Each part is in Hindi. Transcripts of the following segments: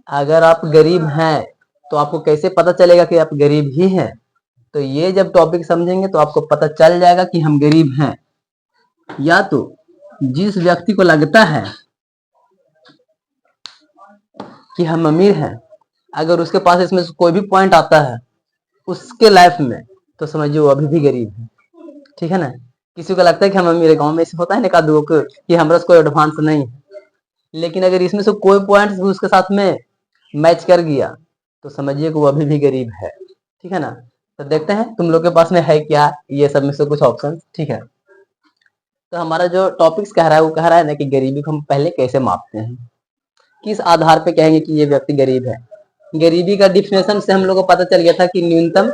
अगर आप गरीब हैं तो आपको कैसे पता चलेगा कि आप गरीब ही हैं? तो ये जब टॉपिक समझेंगे तो आपको पता चल जाएगा कि हम गरीब हैं। या तो जिस व्यक्ति को लगता है कि हम अमीर हैं, अगर उसके पास इसमें से कोई भी पॉइंट आता है उसके लाइफ में, तो समझिए वो अभी भी गरीब है। ठीक है ना? किसी को लगता है कि हम अमीर है, गांव में ऐसे होता है ना एकाध को कि हमारे पास कोई एडवांस नहीं है, लेकिन अगर इसमें से कोई पॉइंट उसके साथ में मैच कर गया तो समझिए कि वो अभी भी गरीब है। ठीक है ना? तो देखते हैं तुम लोग के पास में है क्या ये सब में से कुछ ऑप्शन। ठीक है, तो हमारा जो टॉपिक्स कह रहा है वो कह रहा है ना कि गरीबी को हम पहले कैसे मापते हैं, किस आधार पे कहेंगे कि ये व्यक्ति गरीब है। गरीबी का डिफिनेशन से हम लोग को पता चल गया था कि न्यूनतम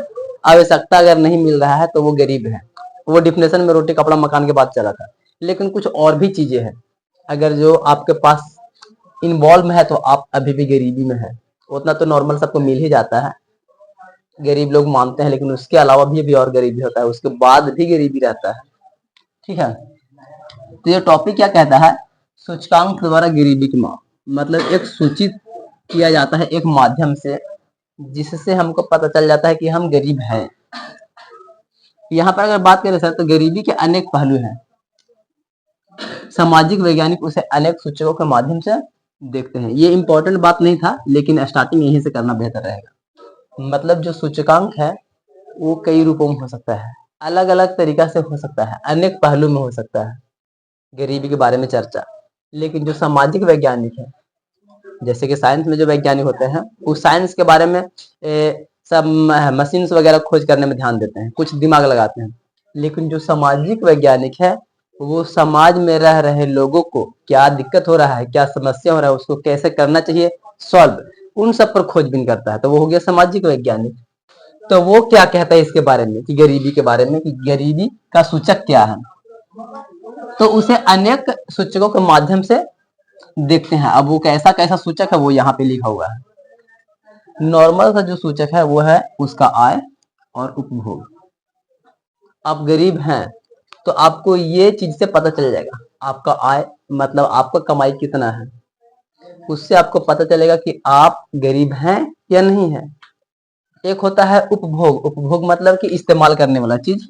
आवश्यकता अगर नहीं मिल रहा है तो वो गरीब है। वो डिफिनेशन में रोटी कपड़ा मकान के बाद चला था, लेकिन कुछ और भी चीजें हैं अगर जो आपके पास इन्वॉल्व है तो आप अभी भी गरीबी में है। उतना तो नॉर्मल सबको मिल ही जाता है, गरीब लोग मानते हैं, लेकिन उसके अलावा भी और गरीबी होता है, उसके बाद भी गरीबी रहता है। ठीक है, तो ये टॉपिक क्या कहता है, सूचकांक द्वारा गरीबी की माप। मतलब एक सूचित किया जाता है एक माध्यम से जिससे हमको पता चल जाता है कि हम गरीब हैं। यहाँ पर अगर बात करें सर तो गरीबी के अनेक पहलू हैं। सामाजिक वैज्ञानिक उसे अनेक सूचकों के माध्यम से देखते हैं। ये इंपॉर्टेंट बात नहीं था, लेकिन स्टार्टिंग यहीं से करना बेहतर रहेगा। मतलब जो सूचकांक है वो कई रूपों में हो सकता है, अलग अलग तरीका से हो सकता है, अनेक पहलू में हो सकता है गरीबी के बारे में चर्चा। लेकिन जो सामाजिक वैज्ञानिक है, जैसे कि साइंस में जो वैज्ञानिक होते हैं वो साइंस के बारे में सब मशीन वगैरह खोज करने में ध्यान देते हैं, कुछ दिमाग लगाते हैं। लेकिन जो सामाजिक वैज्ञानिक है वो समाज में रह रहे लोगों को क्या दिक्कत हो रहा है, क्या समस्या हो रहा है, उसको कैसे करना चाहिए सॉल्व, उन सब पर खोजबीन करता है, तो वो हो गया सामाजिक वैज्ञानिक। तो वो क्या कहता है इसके बारे में कि गरीबी के बारे में कि गरीबी का सूचक क्या है, तो उसे अनेक सूचकों के माध्यम से देखते हैं। अब वो कैसा कैसा सूचक है वो यहाँ पे लिखा हुआ है। नॉर्मल सा जो सूचक है वो है उसका आय और उपभोग। आप गरीब हैं तो आपको ये चीज से पता चल जाएगा, आपका आय मतलब आपका कमाई कितना है, उससे आपको पता चलेगा कि आप गरीब हैं या नहीं है। एक होता है उपभोग। उपभोग मतलब कि इस्तेमाल करने वाला चीज,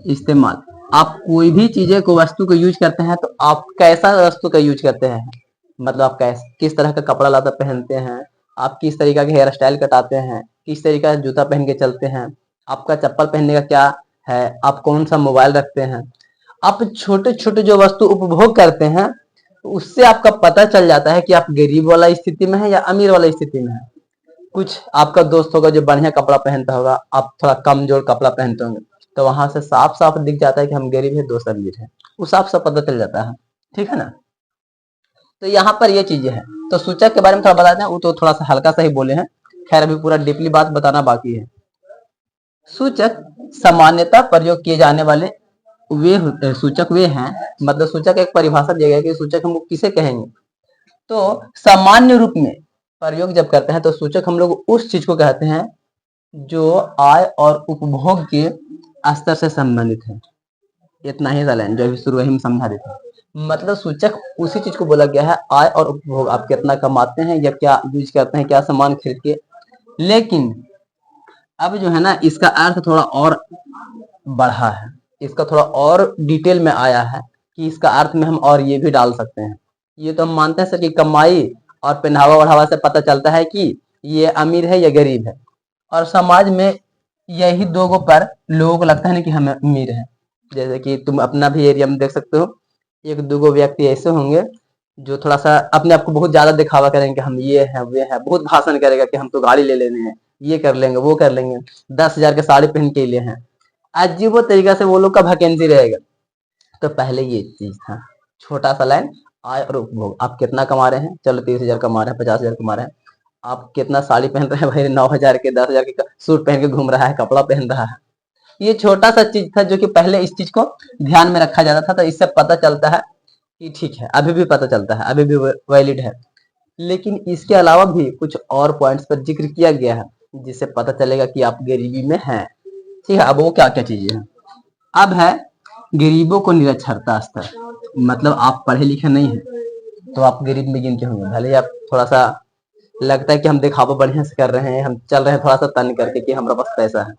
इस्तेमाल। आप कोई भी चीजें को वस्तु को यूज करते हैं तो आप कैसा वस्तु का यूज करते हैं, मतलब आप किस तरह का कपड़ा लाता पहनते हैं, आप किस तरीका के हेयर स्टाइल कटाते हैं, किस तरीका का जूता पहन के चलते हैं, आपका चप्पल पहनने का क्या है, आप कौन सा मोबाइल रखते हैं। आप छोटे छोटे जो वस्तु उपभोग करते हैं उससे आपका पता चल जाता है कि आप गरीब वाला स्थिति में है या अमीर वाला स्थिति में है। कुछ आपका दोस्त होगा जो बढ़िया कपड़ा पहनता होगा, आप थोड़ा कमजोर कपड़ा पहनते होंगे, तो वहां से साफ साफ दिख जाता है कि हम गरीब है दोस्त अमीर है, वो साफ साफ पता चल जाता है। ठीक है ना? तो यहाँ पर ये चीजें हैं। तो सूचक के बारे में थोड़ा बताते हैं, वो तो थोड़ा सा हल्का सा ही बोले हैं, खैर अभी पूरा डीपली बात बताना बाकी है। सूचक सामान्यतः प्रयोग किए जाने वाले वे सूचक वे हैं, मतलब सूचक एक परिभाषा दिया गया कि सूचक हम किसे कहेंगे। तो सामान्य रूप में प्रयोग जब करते हैं तो सूचक हम लोग उस चीज को कहते हैं जो आय और उपभोग के स्तर से संबंधित है। इतना ही लाइन जो अभी शुरू में समझा देते हैं। मतलब सूचक उसी चीज को बोला गया है, आय और उपभोग, आप कितना कमाते हैं या क्या यूज करते हैं, क्या सामान खरीद के। लेकिन अब जो है ना इसका अर्थ थोड़ा और बढ़ा है, इसका थोड़ा और डिटेल में आया है कि इसका अर्थ में हम और ये भी डाल सकते हैं। ये तो हम मानते हैं सर कि कमाई और पहनावा ओढ़ावा से पता चलता है कि ये अमीर है या गरीब है, और समाज में यही दो पर लोगों को लगता है ना कि हम अमीर हैं। जैसे कि तुम अपना भी एरिया में देख सकते हो, एक दो व्यक्ति ऐसे होंगे जो थोड़ा सा अपने आप को बहुत ज्यादा दिखावा करेंगे, हम ये हैं वे हैं, बहुत भाषण करेगा कि हम तो गाड़ी ले लेने हैं, ये कर लेंगे वो कर लेंगे, 10,000 के साड़ी पहन के लिए हैं, अजीबो तरीका से वो लोग का वैकेंसी रहेगा। तो पहले ये चीज था, छोटा सा लाइन, आय और उपभोग। आप कितना कमा रहे हैं, चलो 30,000 कमा रहे हैं, 50,000 कमा रहे हैं। आप कितना साड़ी पहन रहे हैं, भाई 9,000 के 10,000 के सूट पहन के घूम रहा है, कपड़ा पहन रहा है। ये छोटा सा चीज था जो कि पहले इस चीज को ध्यान में रखा जाता था, तो इससे पता चलता है कि ठीक है, अभी भी पता चलता है, अभी भी वैलिड है। लेकिन इसके अलावा भी कुछ और पॉइंट्स पर जिक्र किया गया है जिससे पता चलेगा कि आप गरीबी में हैं। ठीक है, अब वो क्या क्या चीजें हैं। अब है गरीबों को निरक्षरता स्तर। मतलब आप पढ़े लिखे नहीं हैं तो आप गरीब में गिनते होंगे, भले ही आप थोड़ा सा लगता है कि हम दिखावा बढ़िया से कर रहे हैं, हम चल रहे हैं थोड़ा सा तन करके कि हमारे पास पैसा है,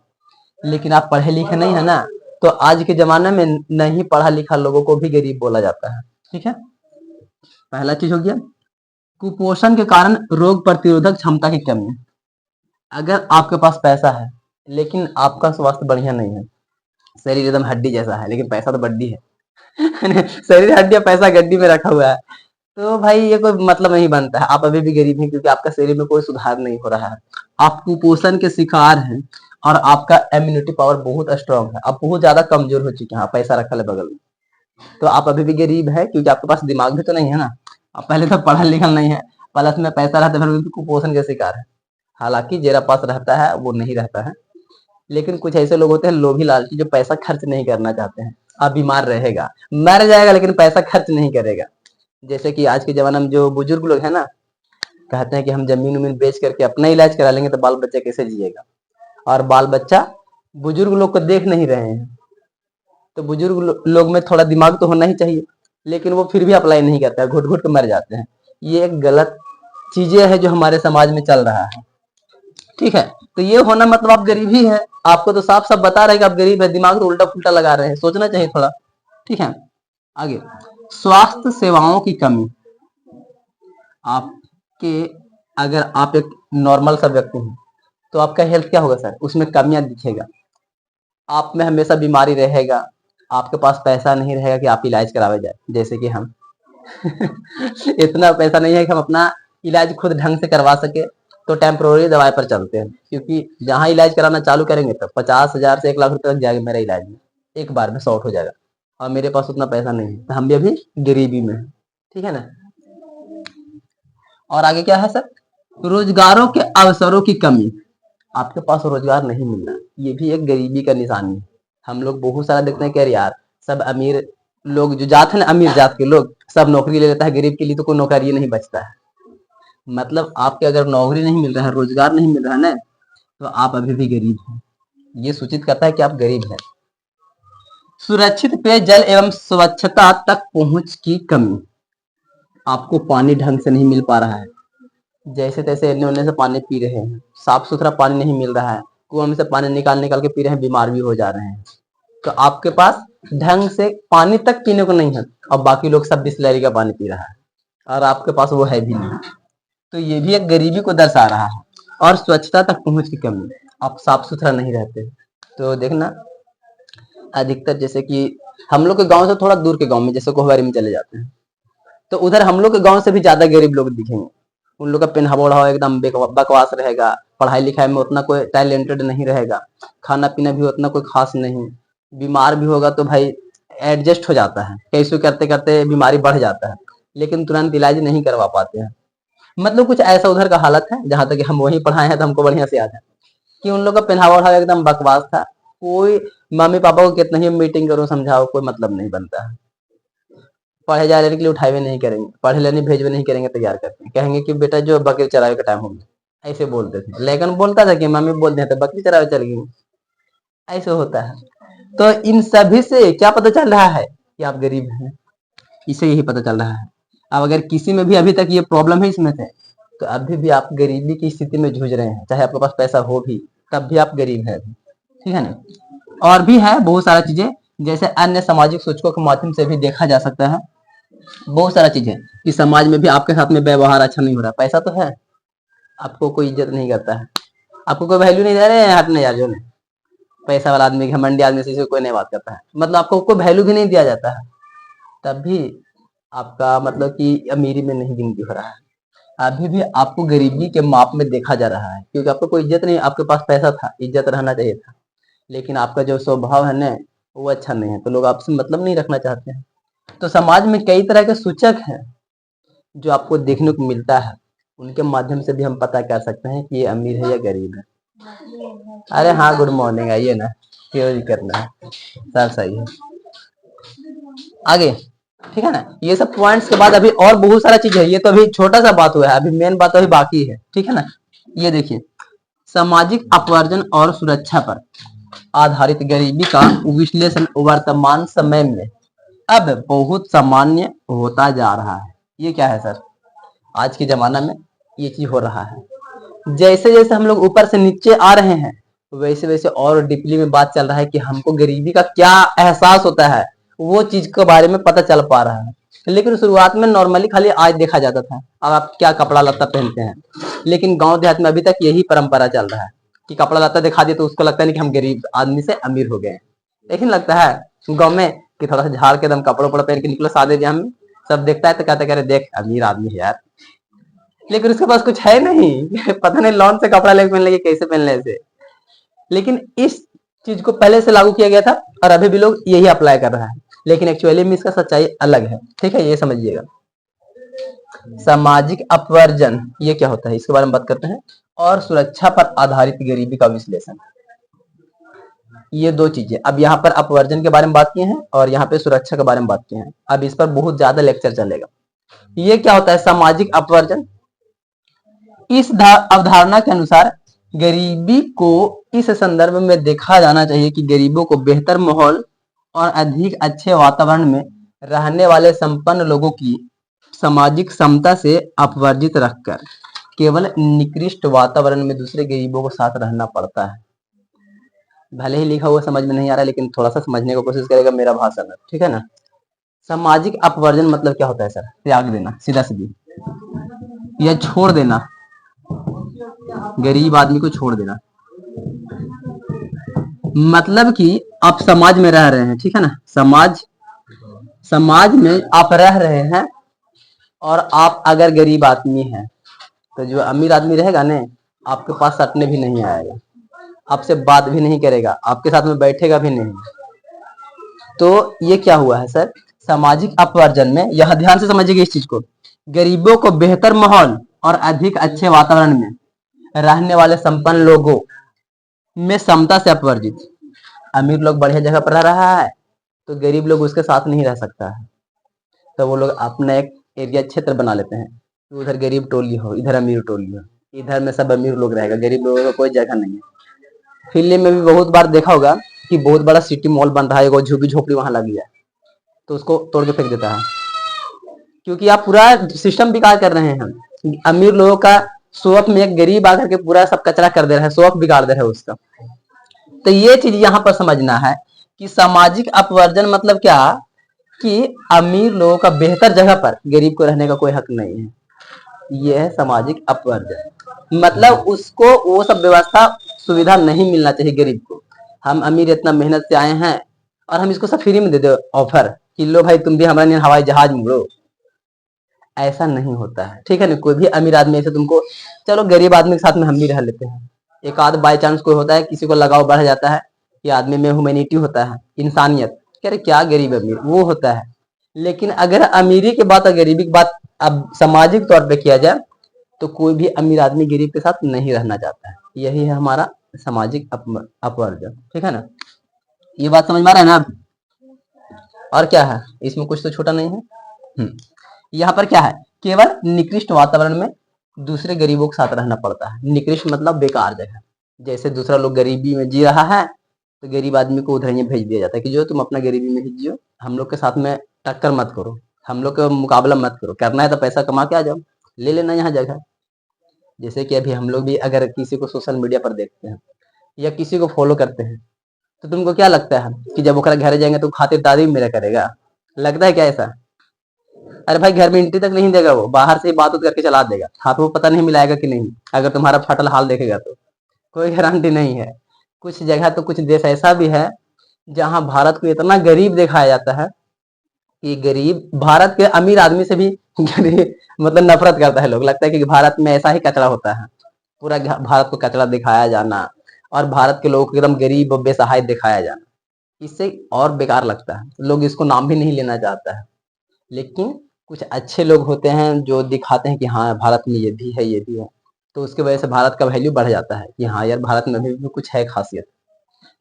लेकिन आप पढ़े लिखे नहीं है ना, तो आज के जमाने में नहीं पढ़ा लिखा लोगों को भी गरीब बोला जाता है। ठीक है, पहला चीज हो गया। कुपोषण के कारण रोग प्रतिरोधक क्षमता की कमी। अगर आपके पास पैसा है लेकिन आपका स्वास्थ्य बढ़िया नहीं है, शरीर एकदम हड्डी जैसा है लेकिन पैसा तो बड्डी है शरीर हड्डी पैसा गड्डी में रखा हुआ है, तो भाई ये कोई मतलब नहीं बनता है। आप अभी भी गरीब हैं क्योंकि आपका शरीर में कोई सुधार नहीं हो रहा है, आप कुपोषण के शिकार हैं और आपका इम्यूनिटी पावर बहुत स्ट्रांग है, आप बहुत ज्यादा कमजोर हो चुके हैं, पैसा रखा है बगल में, तो आप अभी भी गरीब है क्योंकि आपके पास दिमाग भी तो नहीं है ना। आप पहले तो पढ़ा लिखा नहीं है, प्लस में पैसा रहता है, फिर भी कुपोषण के शिकार है। हालांकि जेरा पास रहता है वो नहीं रहता है, लेकिन कुछ ऐसे लोग होते हैं लोभी लालची जो पैसा खर्च नहीं करना चाहते हैं। अब बीमार रहेगा, मर जाएगा, लेकिन पैसा खर्च नहीं करेगा। जैसे कि आज के जमाने में जो बुजुर्ग लोग हैं ना, कहते हैं कि हम जमीन उमीन बेच करके अपना इलाज करा लेंगे, तो बाल बच्चा कैसे जिएगा, और बाल बच्चा बुजुर्ग लोग को देख नहीं रहे हैं, तो बुजुर्ग लोग में थोड़ा दिमाग तो होना ही चाहिए, लेकिन वो फिर भी अप्लाई नहीं करता है, घुट घुट के मर जाते हैं। ये एक गलत चीजें है जो हमारे समाज में चल रहा है। ठीक है, तो ये होना मतलब आप गरीब ही है, आपको तो साफ साफ बता रहे हैं कि आप गरीब है, दिमाग तो उल्टा पुल्टा लगा रहे हैं, सोचना चाहिए थोड़ा। ठीक है, आगे, स्वास्थ्य सेवाओं की कमी। आपके, अगर आप एक नॉर्मल सा व्यक्ति हैं तो आपका हेल्थ क्या होगा सर, उसमें कमियां दिखेगा, आप में हमेशा बीमारी रहेगा, आपके पास पैसा नहीं रहेगा कि आप इलाज करावे जाए, जैसे कि हम इतना पैसा नहीं है कि हम अपना इलाज खुद ढंग से करवा सके, तो टेम्प्रोरी दवाई पर चलते हैं, क्योंकि जहां इलाज कराना चालू करेंगे तो 50,000 से 1 लाख रुपए तक जाएगा मेरा इलाज में, एक बार में शॉर्ट हो जाएगा, और मेरे पास उतना पैसा नहीं है, तो हम भी अभी गरीबी में है। ठीक है ना, और आगे क्या है सर, रोजगारों के अवसरों की कमी। आपके पास रोजगार नहीं मिलना, ये भी एक गरीबी का निशानी है। हम लोग बहुत सारा देखते हैं कि यार सब अमीर लोग जो जात है ना, अमीर जात के लोग सब नौकरी ले लेता है, गरीब के लिए तो कोई नौकरी नहीं बचता है। मतलब आपके अगर नौकरी नहीं मिल रहा है, रोजगार नहीं मिल रहा है ना, तो आप अभी भी गरीब हैं, ये सूचित करता है कि आप गरीब हैं। सुरक्षित पेयजल एवं स्वच्छता तक पहुंच की कमी। आपको पानी ढंग से नहीं मिल पा रहा है, जैसे तैसे एने ओने से पानी पी रहे हैं, साफ सुथरा पानी नहीं मिल रहा है, कुआं में से पानी निकाल निकाल के पी रहे हैं, बीमार भी हो जा रहे हैं। तो आपके पास ढंग से पानी तक पीने को नहीं है, और बाकी लोग सब बिस्लरी का पानी पी रहा है, और आपके पास वो है भी नहीं, तो ये भी एक गरीबी को दर्शा रहा है। और स्वच्छता तक पहुंच की कमी, आप साफ सुथरा नहीं रहते। तो देखना अधिकतर, जैसे कि हम लोग के गांव से थोड़ा दूर के गांव में, जैसे कोहबारी में चले जाते हैं, तो उधर हम लोग के गांव से भी ज्यादा गरीब लोग दिखेंगे। उन लोग का पहनावा ओढ़ावा एकदम बकवास रहेगा, पढ़ाई लिखाई में उतना कोई टैलेंटेड नहीं रहेगा, खाना पीना भी उतना कोई खास नहीं, बीमार भी होगा तो भाई एडजस्ट हो जाता है, कैसे करते करते बीमारी बढ़ जाता है, लेकिन तुरंत इलाज नहीं करवा पाते हैं। मतलब कुछ ऐसा उधर का हालत है, जहां तक हम वहीं पढ़ाए हैं तो हमको बढ़िया से याद है कि उन लोग का पहनावा ओढ़ावा एकदम बकवास था। कोई मम्मी पापा को कितना ही मीटिंग करो समझाओ, कोई मतलब नहीं बनता है। पढ़े जाने के लिए उठावे नहीं करेंगे, पढ़े लेने भेजवे नहीं करेंगे, तैयार करते हैं, कहेंगे कि बेटा जो बकरी चरावे का टाइम हो गया, ऐसे बोलते थे। लेकिन बोलता था कि मम्मी बोलते हैं तो बकरी चरावे चल गई, ऐसे होता है। तो इन सभी से क्या पता चल रहा है कि आप गरीब हैं, इसे यही पता चल रहा है। अब अगर किसी में भी अभी तक ये प्रॉब्लम है इसमें से, तो अभी भी आप गरीबी की स्थिति में जूझ रहे हैं, चाहे आपके पास पैसा हो भी, तब भी आप गरीब है। ठीक है ना, और भी है बहुत सारा चीजें, जैसे अन्य सामाजिक सूचकों के माध्यम से भी देखा जा सकता है बहुत सारा चीज है कि समाज में भी आपके साथ में व्यवहार अच्छा नहीं हो रहा, पैसा तो है, आपको कोई इज्जत नहीं करता है, आपको कोई वैल्यू नहीं दे रहे हैं, हटने यार जो नहीं, पैसा वाला आदमी घमंडी आदमी से कोई नहीं बात करता है, मतलब आपको कोई वैल्यू भी नहीं दिया जाता है, तब भी आपका मतलब कि अमीरी में नहीं गिनती हो रहा है, अभी भी आपको गरीबी के माप में देखा जा रहा है, क्योंकि आपको कोई इज्जत नहीं, आपके पास पैसा था, इज्जत रहना चाहिए था, लेकिन आपका जो स्वभाव है ना वो अच्छा नहीं है, तो लोग आपसे मतलब नहीं रखना चाहते हैं। तो समाज में कई तरह के सूचक हैं जो आपको देखने को मिलता है, उनके माध्यम से भी हम पता कर सकते हैं कि ये अमीर है या गरीब है। अरे हाँ, गुड मॉर्निंग, आइए ना, क्यों ही करना है, सब सही है। आगे, ठीक है ना, ये सब पॉइंट्स के बाद अभी और बहुत सारा चीज है, ये तो अभी छोटा सा बात हुआ है, अभी मेन बात अभी बाकी है। ठीक है ना, ये देखिए, सामाजिक अपवर्जन और सुरक्षा पर आधारित गरीबी का विश्लेषण वर्तमान समय में अब बहुत सामान्य होता जा रहा है। ये क्या है सर, आज के जमाना में ये चीज हो रहा है। जैसे जैसे हम लोग ऊपर से नीचे आ रहे हैं वैसे वैसे और डीपली में बात चल रहा है कि हमको गरीबी का क्या एहसास होता है, वो चीज के बारे में पता चल पा रहा है। लेकिन शुरुआत में नॉर्मली खाली आज देखा जाता था, अब आप क्या कपड़ा लत्ता पहनते हैं। लेकिन गांव देहात में अभी तक यही परंपरा चल रहा है कि कपड़ा लत्ता दिखा दिए तो उसको लगता नहीं कि हम गरीब आदमी से अमीर हो गए। लेकिन लगता है गाँव में कि थोड़ा सा झाड़ के दम कपड़ा उपड़ा पहन के निकलो सादे जहाँ में, सब देखता है तो कहते कह रहे देख अमीर आदमी है यार, लेकिन उसके पास कुछ है नहीं पता नहीं लॉन से कपड़ा लेके पहन लेंगे कैसे पहन ले से। लेकिन इस चीज को पहले से लागू किया गया था और अभी भी लोग यही अप्लाई कर रहा है, लेकिन एक्चुअली में इसका सच्चाई अलग है। ठीक है, ये समझिएगा। सामाजिक अपवर्जन ये क्या होता है इसके बारे में बात करते हैं, और सुरक्षा पर आधारित गरीबी का विश्लेषण। ये दो चीजें, अब यहाँ पर अपवर्जन के बारे में बात किए हैं और यहाँ पे सुरक्षा के बारे में बात किए हैं। अब इस पर बहुत ज्यादा लेक्चर चलेगा। ये क्या होता है सामाजिक अपवर्जन? इस अवधारणा के अनुसार गरीबी को इस संदर्भ में देखा जाना चाहिए कि गरीबों को बेहतर माहौल और अधिक अच्छे वातावरण में रहने वाले संपन्न लोगों की सामाजिक समता से अपवर्जित रखकर केवल निकृष्ट वातावरण में दूसरे गरीबों के साथ रहना पड़ता है। भले ही लिखा हुआ समझ में नहीं आ रहा है लेकिन थोड़ा सा समझने की कोशिश करेगा मेरा भाषण है, ठीक है ना। सामाजिक अपवर्जन मतलब क्या होता है सर? त्याग देना, सीधा सीधी, या छोड़ देना, गरीब आदमी को छोड़ देना। मतलब कि आप समाज में रह रहे हैं, ठीक है ना, समाज में आप रह रहे हैं और आप अगर गरीब आदमी हैं तो जो अमीर आदमी रहेगा ना आपके पास सटने भी नहीं आएगा, आपसे बात भी नहीं करेगा, आपके साथ में बैठेगा भी नहीं। तो ये क्या हुआ है सर? सामाजिक अपवर्जन में, यह ध्यान से समझिएगा इस चीज को, गरीबों को बेहतर माहौल और अधिक अच्छे वातावरण में रहने वाले संपन्न लोगों में समता से अपवर्जित। अमीर लोग बढ़िया जगह पर रह रहा है तो गरीब लोग उसके साथ नहीं रह सकता है, तो वो लोग अपना एक एरिया क्षेत्र बना लेते हैं, उधर गरीब टोली हो, इधर अमीर टोली हो, इधर में सब अमीर लोग रहेगा, गरीब लोगों का कोई जगह नहीं है। फिल्म में भी बहुत बार देखा होगा कि बहुत बड़ा सिटी मॉल बन रहा है, झुग्गी झोपड़ी वहां लगी है तो उसको तोड़ के फेंक देता है, क्योंकि आप पूरा सिस्टम बेकार कर रहे हैं। अमीर लोगों का शौक में एक गरीब आकर के पूरा सब कचरा कर दे रहा है, शौक बिगाड़ दे रहा है उसका। तो ये चीज यहाँ पर समझना है कि सामाजिक अपवर्जन मतलब क्या, कि अमीर लोगों का बेहतर जगह पर गरीब को रहने का कोई हक नहीं है। यह है सामाजिक अपवर्जन, मतलब उसको वो सब व्यवस्था सुविधा नहीं मिलना चाहिए गरीब को। हम अमीर इतना मेहनत से आए हैं और हम इसको सब फ्री में दे दो ऑफर कि लो भाई तुम भी हमारे हवाई जहाज में उड़ो, ऐसा नहीं होता है, ठीक है ना। कोई भी अमीर आदमी ऐसे तुमको, चलो गरीब आदमी के साथ में हम भी रह लेते हैं, एक आध बाई चांस कोई होता है किसी को लगाव बढ़ जाता है कि आदमी में ह्यूमैनिटी होता है, इंसानियत, कह रहे क्या गरीब अमीर वो होता है। लेकिन अगर अमीरी की बात और गरीबी की बात अब सामाजिक तौर पे किया जाए तो कोई भी अमीर आदमी गरीब के साथ नहीं रहना चाहता है। यही है हमारा सामाजिक अपवर्जन, ठीक है ना। ये बात समझ में आ रहा है ना। और क्या है इसमें, कुछ तो छोटा नहीं है। यहाँ पर क्या है, केवल निकृष्ट वातावरण में दूसरे गरीबों के साथ रहना पड़ता है। निकृष्ट मतलब बेकार जगह, जैसे दूसरा लोग गरीबी में जी रहा है तो गरीब आदमी को उधर ही भेज दिया जाता है कि जो तुम अपना गरीबी में ही जियो, हम लोग के साथ में टक्कर मत करो, हम लोग का मुकाबला मत करो, करना है तो पैसा कमा के आ जाओ, ले लेना यहाँ जगह। जैसे कि अभी हम लोग भी अगर किसी को सोशल मीडिया पर देखते हैं या किसी को फॉलो करते हैं तो तुमको क्या लगता है कि जब वो घर जाएंगे तो खातिरदारी मेरा करेगा? लगता है क्या ऐसा? अरे भाई घर में एंट्री तक नहीं देगा, वो बाहर से ही बात करके चला देगा, हाथ वो पता नहीं मिलाएगा कि नहीं। अगर तुम्हारा फटल हाल देखेगा तो कोई गारंटी नहीं है। कुछ जगह तो कुछ देश ऐसा भी है जहां भारत को इतना गरीब दिखाया जाता है कि गरीब भारत के अमीर आदमी से भी गरीब मतलब नफरत करता है। लोग लगता है कि भारत में ऐसा ही कचरा होता है, पूरा भारत को कचरा दिखाया जाना और भारत के लोगों को एकदम गरीब और बेसहाय दिखाया जाना, इससे और बेकार लगता है। लोग इसको नाम भी नहीं लेना चाहता है। लेकिन कुछ अच्छे लोग होते हैं जो दिखाते हैं कि हाँ भारत में ये भी है ये भी है, तो उसकी वजह से भारत का वैल्यू बढ़ जाता है कि हाँ यार भारत में भी कुछ है खासियत,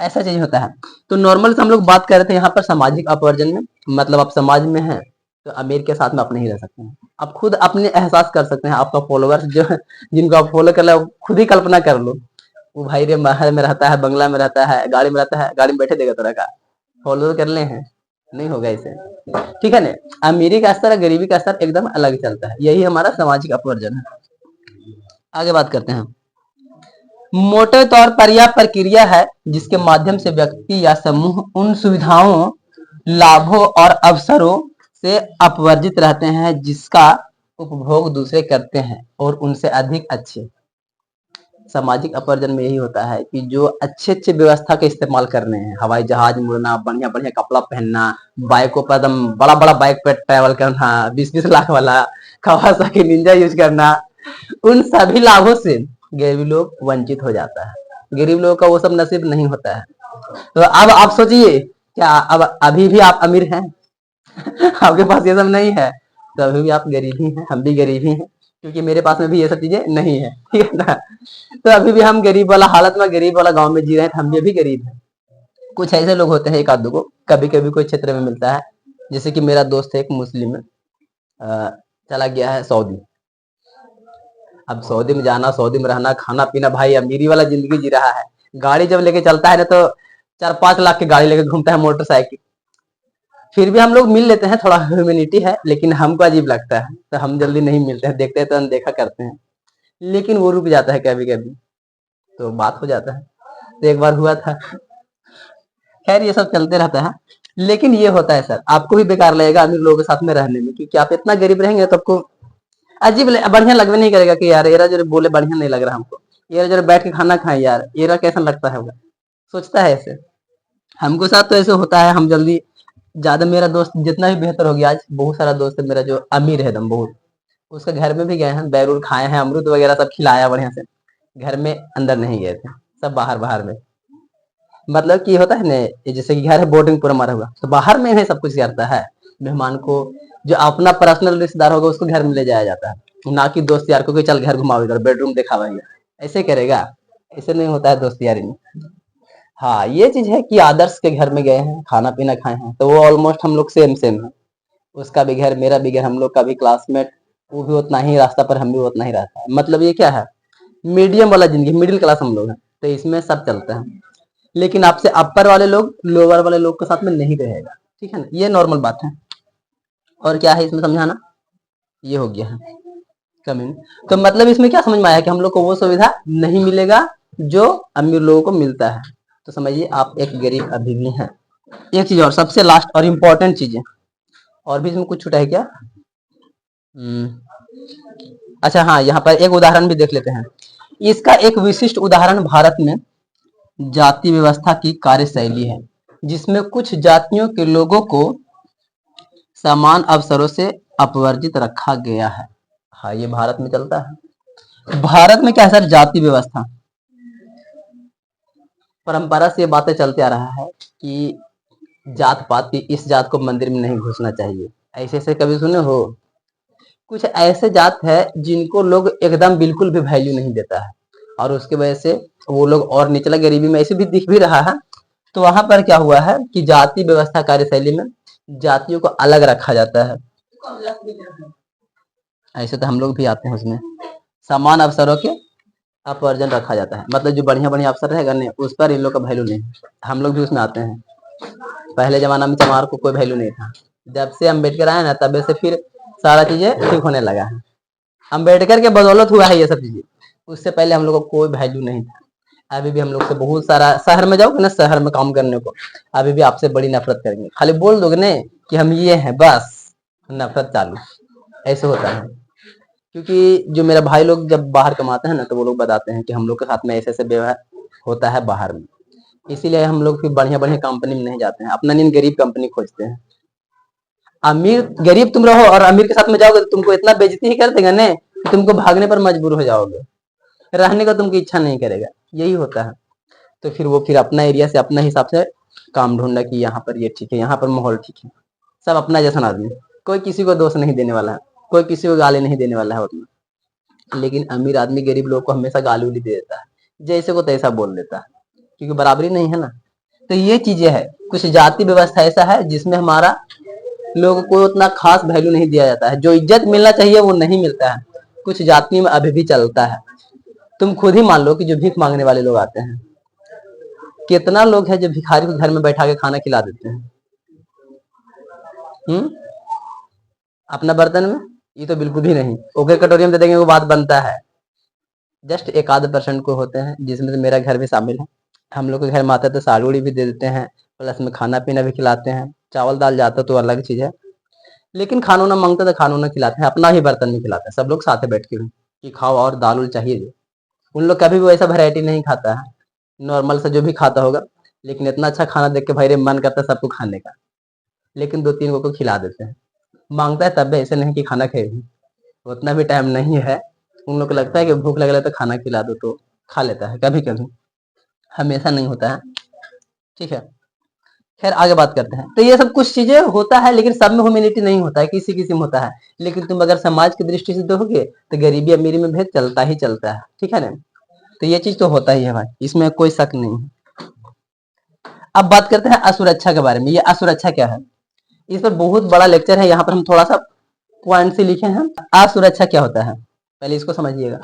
ऐसा चीज होता है। तो नॉर्मल से हम लोग बात कर रहे थे यहाँ पर सामाजिक अपवर्जन में, मतलब आप समाज में हैं तो अमीर के साथ में आप नहीं रह सकते हैं। आप खुद अपने एहसास कर सकते हैं, आपका फॉलोअर्स जो जिनको आप फॉलो कर रहे हो खुद ही कल्पना कर लो, वो भाई रे महल में रहता है, बंगला में रहता है, गाड़ी में रहता है, गाड़ी में बैठे देगा तरह का, फॉलो कर ले हैं, नहीं होगा इसे, ठीक है ना। अमीरी का स्तर गरीबी का स्तर एकदम अलग चलता है, यही हमारा सामाजिक अपवर्जन है। आगे बात करते हैं। मोटे तौर पर यह प्रक्रिया है जिसके माध्यम से व्यक्ति या समूह उन सुविधाओं, लाभों और अवसरों से अपवर्जित रहते हैं जिसका उपभोग दूसरे करते हैं और उनसे अधिक अच्छे। सामाजिक अपवर्जन में यही होता है कि जो अच्छे अच्छे व्यवस्था के इस्तेमाल कर रहे हैं, हवाई जहाज में उड़ना, बढ़िया बढ़िया कपड़ा पहनना, बाइकों पर एकदम बड़ा बड़ा बाइक पे ट्रैवल करना, 20-20 लाख वाला कवासाकी निंजा यूज करना, उन सभी लाभों से गरीब लोग वंचित हो जाता है। गरीब लोगों का वो सब नसीब नहीं होता है। तो अब आप सोचिए, क्या अब अभी भी आप अमीर हैं? आपके पास ये सब नहीं है, तो अभी भी आप गरीब ही हैं, हम भी गरीब ही हैं, क्योंकि मेरे पास में भी ये सब चीजें नहीं है, ठीक है ना। तो अभी भी हम गरीब वाला हालत में, गरीब वाला गांव में जी रहे हैं, तो हम भी गरीब हैं। कुछ ऐसे लोग होते हैं, एक आध दो को कभी कभी कोई क्षेत्र में मिलता है, जैसे कि मेरा दोस्त है एक मुस्लिम है, चला गया है सऊदी। अब सऊदी में जाना, सऊदी में रहना, खाना पीना, भाई अमीरी वाला जिंदगी जी रहा है। गाड़ी जब लेके चलता है ना, तो 4-5 लाख की गाड़ी लेके घूमता है, मोटरसाइकिल। फिर भी हम लोग मिल लेते हैं, थोड़ा ह्यूमैनिटी है, लेकिन हमको अजीब लगता है, तो हम जल्दी नहीं मिलते हैं, देखते हैं तो अनदेखा करते हैं। लेकिन वो रुक जाता है कभी कभी, तो बात हो जाता है। तो एक बार हुआ था, खैर ये सब चलते रहता है। लेकिन ये होता है सर, आपको भी बेकार लगेगा अमीर लोगों के साथ में रहने में, क्योंकि आप इतना गरीब रहेंगे तो आपको अजीब बढ़िया लगने नहीं करेगा कि यार येरा जो बोले बढ़िया नहीं लग रहा हमको, ये जरा बैठ के खाना खाए यार, येरा कैसा लगता है, सोचता है ऐसे। हमको साथ तो ऐसे होता है, हम जल्दी ज्यादा, मेरा दोस्त जितना भी बेहतर हो गया, आज बहुत सारा दोस्त है मेरा जो अमीर है एकदम बहुत, उसके घर में भी गए हैं, बैरूर खाए हैं, अमरूद वगैरह सब खिलाया बढ़िया से। घर में अंदर नहीं गए थे, सब बाहर बाहर में। मतलब कि होता है ना, जैसे कि घर है बोर्डिंग पूरा मारा हुआ, तो बाहर में ही सब कुछ करता है। मेहमान को, जो अपना पर्सनल रिश्तेदार होगा उसको घर में ले जाया जाता है, ना कि दोस्त यार को कि चल घर घुमाओ, इधर बेडरूम दिखावा, ऐसे करेगा? ऐसे नहीं होता है दोस्त यारी में। हाँ, ये चीज है कि आदर्श के घर में गए हैं, खाना पीना खाए हैं, तो वो ऑलमोस्ट हम लोग सेम सेम है। उसका भी घर, मेरा भी घर, हम लोग का भी क्लासमेट, वो भी उतना ही रास्ता पर, हम भी उतना ही रास्ता है। मतलब ये क्या है, मीडियम वाला जिंदगी, मिडिल क्लास हम लोग हैं, तो इसमें सब चलता है। लेकिन आपसे अपर वाले लोग लोअर वाले लोग के साथ में नहीं रहेगा, ठीक है ना, ये नॉर्मल बात है। और क्या है इसमें समझाना, ये हो गया है कमेंट। तो मतलब इसमें क्या समझ में आया कि हम लोग को वो सुविधा नहीं मिलेगा जो अमीर लोगों को मिलता है। तो समझिए आप एक गरीब अभी भी हैं। एक चीज और, सबसे लास्ट और इम्पोर्टेंट चीज है, और भी इसमें कुछ छूटा है क्या? अच्छा हाँ, यहाँ पर एक उदाहरण भी देख लेते हैं। इसका एक विशिष्ट उदाहरण भारत में जाति व्यवस्था की कार्यशैली है, जिसमें कुछ जातियों के लोगों को समान अवसरों से अपवर्जित रखा गया है। हाँ, ये भारत में चलता है। भारत में क्या है सर, जाति व्यवस्था, परंपरा से ये बातें चलते आ रहा है कि जात पात की, इस जात को मंदिर में नहीं घुसना चाहिए, ऐसे ऐसे कभी सुने हो? कुछ ऐसे जात है जिनको लोग एकदम बिल्कुल भी वैल्यू नहीं देता है, और उसकी वजह से वो लोग और निचला गरीबी में ऐसे भी दिख भी रहा है। तो वहां पर क्या हुआ है कि जाति व्यवस्था कार्यशैली में जातियों को अलग रखा जाता है। ऐसे तो हम लोग भी आते हैं उसमें, समान अवसरों के अपवर्जन रखा जाता है। मतलब जो बढ़िया बढ़िया अवसर रहेगा नहीं, उस पर इन लोग का वैल्यू नहीं, हम लोग भी उसमें आते हैं। पहले जमाना में चमार को कोई वैल्यू नहीं था, जब से अम्बेडकर आए ना, तब से फिर सारा चीजें ठीक होने लगा है। अम्बेडकर के बदौलत हुआ है ये सब चीजें, उससे पहले हम लोग को कोई वैल्यू नहीं था। अभी भी हम लोग से बहुत सारा, शहर में जाओगे ना, शहर में काम करने को, अभी भी आपसे बड़ी नफरत करेंगे, खाली बोल दोगे ना कि हम ये हैं, बस नफरत चालू। ऐसे होता है, क्योंकि जो मेरा भाई लोग जब बाहर कमाते हैं ना, तो वो लोग बताते हैं कि हम लोग के साथ में ऐसे ऐसे व्यवहार होता है बाहर में। इसीलिए हम लोग फिर बढ़िया बढ़िया कंपनी में नहीं जाते हैं, अपना नींद गरीब कंपनी खोजते हैं। अमीर, गरीब तुम रहो और अमीर के साथ में जाओगे तो तुमको इतना बेइज्जती ही कर देगा ना कि तुमको भागने पर मजबूर हो जाओगे, रहने का तुमकी इच्छा नहीं करेगा। यही होता है। तो फिर वो फिर अपना एरिया से अपना हिसाब से काम ढूंढना कि यहाँ पर ये ठीक है, यहाँ पर माहौल ठीक है। सब अपना जैसा आदमी, कोई किसी को दोष नहीं देने वाला है, कोई किसी को गाली नहीं देने वाला है उतना। लेकिन अमीर आदमी गरीब लोग को हमेशा गाली उली दे देता है, जैसे को तैसा बोल देता है, क्योंकि बराबरी नहीं है ना। तो ये चीजें है, कुछ जाति व्यवस्था ऐसा है जिसमें हमारा लोगों को उतना खास वैल्यू नहीं दिया जाता है, जो इज्जत मिलना चाहिए वो नहीं मिलता है। कुछ जातियों में अभी भी चलता है। तुम खुद ही मान लो कि जो भीख मांगने वाले लोग आते हैं, कितना लोग है जो भिखारी को घर में बैठा के खाना खिला देते हैं। हम्म, अपना बर्तन में, ये तो बिल्कुल भी नहीं, ओके कटोरी में दे देंगे वो बात बनता है। जस्ट एक आध % को होते हैं, जिसमें से मेरा घर भी शामिल है। हम लोग के घर में आता है तो साड़ी भी दे देते हैं, प्लस में खाना पीना भी खिलाते हैं। चावल दाल जाता तो अलग चीज है, लेकिन खाना ना मांगते तो खाना ना खिलाते हैं, अपना ही बर्तन में खिलाते हैं सब लोग साथ में बैठ के भी, कि खाओ और दाल उल चाहिए जो। उन लोग कभी भी वैसा वैरायटी नहीं खाता है, नॉर्मल से जो भी खाता होगा, लेकिन इतना अच्छा खाना देख के भाई रे मन करता है सबको खाने का, लेकिन 2-3 को खिला देते हैं। मांगता है तब भी ऐसे नहीं कि खाना खाएगी, उतना भी टाइम नहीं है। उन लोग को लगता है कि भूख लग रहा है तो खाना खिला दो, तो खा लेता है कभी कभी, हमेशा नहीं होता है। ठीक है, खैर आगे बात करते हैं। तो ये सब कुछ चीजें होता है, लेकिन सब में ह्यूमैनिटी नहीं होता है, किसी किसी में होता है। लेकिन तुम अगर समाज की दृष्टि से देखोगे तो गरीबी अमीरी में भेद चलता ही चलता है, ठीक है ना। तो ये चीज तो होता ही है भाई, इसमें कोई शक नहीं है। अब बात करते हैं असुरक्षा के बारे में। ये असुरक्षा क्या है, इस पर बहुत बड़ा लेक्चर है, यहाँ पर हम थोड़ा सा पॉइंट से लिखे हैं। असुरक्षा क्या होता है, पहले इसको समझिएगा।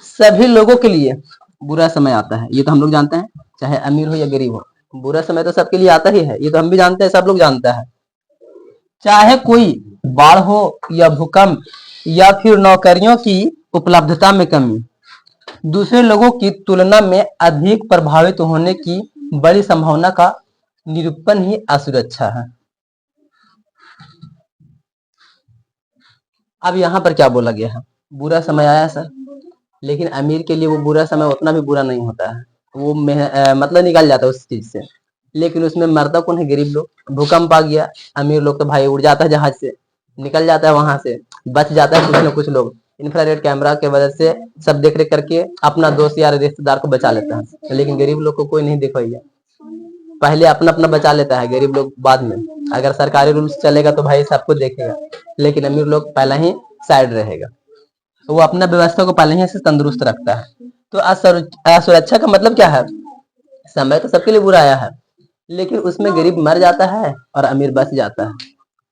सभी लोगों के लिए बुरा समय आता है, ये तो हम लोग जानते हैं, चाहे अमीर हो या गरीब हो, बुरा समय तो सबके लिए आता ही है, ये तो हम भी जानते हैं, सब लोग जानते हैं। चाहे कोई बाढ़ हो या भूकंप या फिर नौकरियों की उपलब्धता में कमी, दूसरे लोगों की तुलना में अधिक प्रभावित होने की बड़ी संभावना का निरूपण ही असुरक्षा है। अब यहाँ पर क्या बोला गया है, बुरा समय आया सर, लेकिन अमीर के लिए वो बुरा समय उतना भी बुरा नहीं होता है, वो मतलब निकल जाता है उस चीज से। लेकिन उसमें मरता कौन है, गरीब लोग। भूकंप आ गया, अमीर लोग तो भाई उड़ जाता है जहाज से, निकल जाता है वहां से, बच जाता है कुछ ना कुछ लोग, इंफ्रारेड कैमरा के वजह से सब देख रेख करके अपना दोस्त यार रिश्तेदार को बचा लेता है। लेकिन गरीब लोग को कोई नहीं देख पाएगा, पहले अपना अपना बचा लेता है गरीब लोग बाद में। अगर सरकारी रूल्स चलेगा तो भाई सबको देखेगा, लेकिन अमीर लोग पहले ही साइड रहेगा, तो वो अपना व्यवस्था को पहले ही से तंदुरुस्त रखता है। तो असुरक्षा का मतलब क्या है, समय तो सबके लिए बुरा आया है, लेकिन उसमें गरीब मर जाता है और अमीर बच जाता है।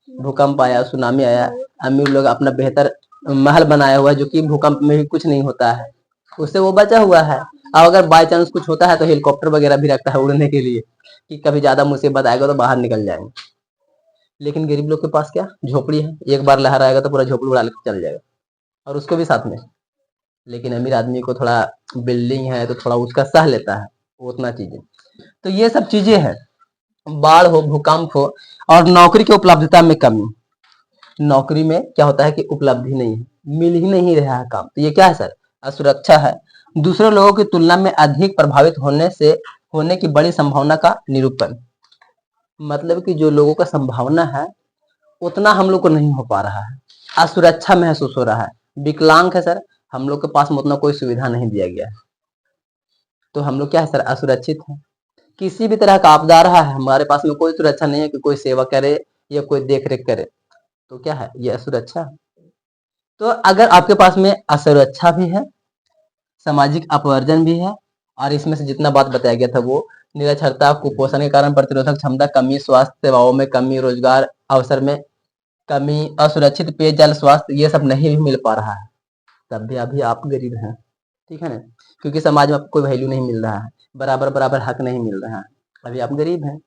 भूकंप आया, सुनामी आया, अमीर लोग अपना बेहतर महल बनाया हुआ है, जो कि भूकंप में भी कुछ नहीं होता है, उससे वो बचा हुआ है। और अगर बाय चांस कुछ होता है तो हेलीकॉप्टर वगैरह भी रखता है उड़ने के लिए, कि कभी ज्यादा मुसीबत आएगा तो बाहर निकल जाएंगे। लेकिन गरीब लोग के पास क्या, झोपड़ी है, एक बार लहर आएगा तो पूरा झोपड़ी उड़ा लेकर चल जाएगा, और उसको भी साथ में। लेकिन अमीर आदमी को थोड़ा बिल्डिंग है तो थोड़ा उसका सह लेता है उतना चीजें। तो ये सब चीजें हैं, बाढ़ हो, भूकंप हो, और नौकरी की उपलब्धता में कमी। नौकरी में क्या होता है कि उपलब्धि नहीं है, मिल ही नहीं रहा है काम, तो ये क्या है सर, असुरक्षा है। दूसरे लोगों की तुलना में अधिक प्रभावित होने की बड़ी संभावना का निरूपण, मतलब कि जो लोगों का संभावना है उतना हम लोग को नहीं हो पा रहा है, असुरक्षा महसूस हो रहा है। विकलांग है सर, हम लोग के पास में उतना कोई सुविधा नहीं दिया गया है, तो हम लोग क्या है सर, असुरक्षित है। किसी भी तरह का आपदा रहा है, हमारे पास में कोई सुरक्षा नहीं है कि कोई सेवा करे या कोई देख रेख करे, तो क्या है, ये असुरक्षा। तो अगर आपके पास में असुरक्षा भी है, सामाजिक अपवर्जन भी है, और इसमें से जितना बात बताया गया था वो निरक्षरता, कुपोषण के कारण प्रतिरोधक क्षमता कमी, स्वास्थ्य सेवाओं में कमी, रोजगार अवसर में कमी, असुरक्षित पेयजल, स्वास्थ्य, ये सब नहीं भी मिल पा रहा है, तब भी अभी आप गरीब हैं, ठीक है ना, क्योंकि समाज में आपको कोई वैल्यू नहीं मिल रहा है, बराबर बराबर हक नहीं मिल रहा है, अभी आप गरीब हैं।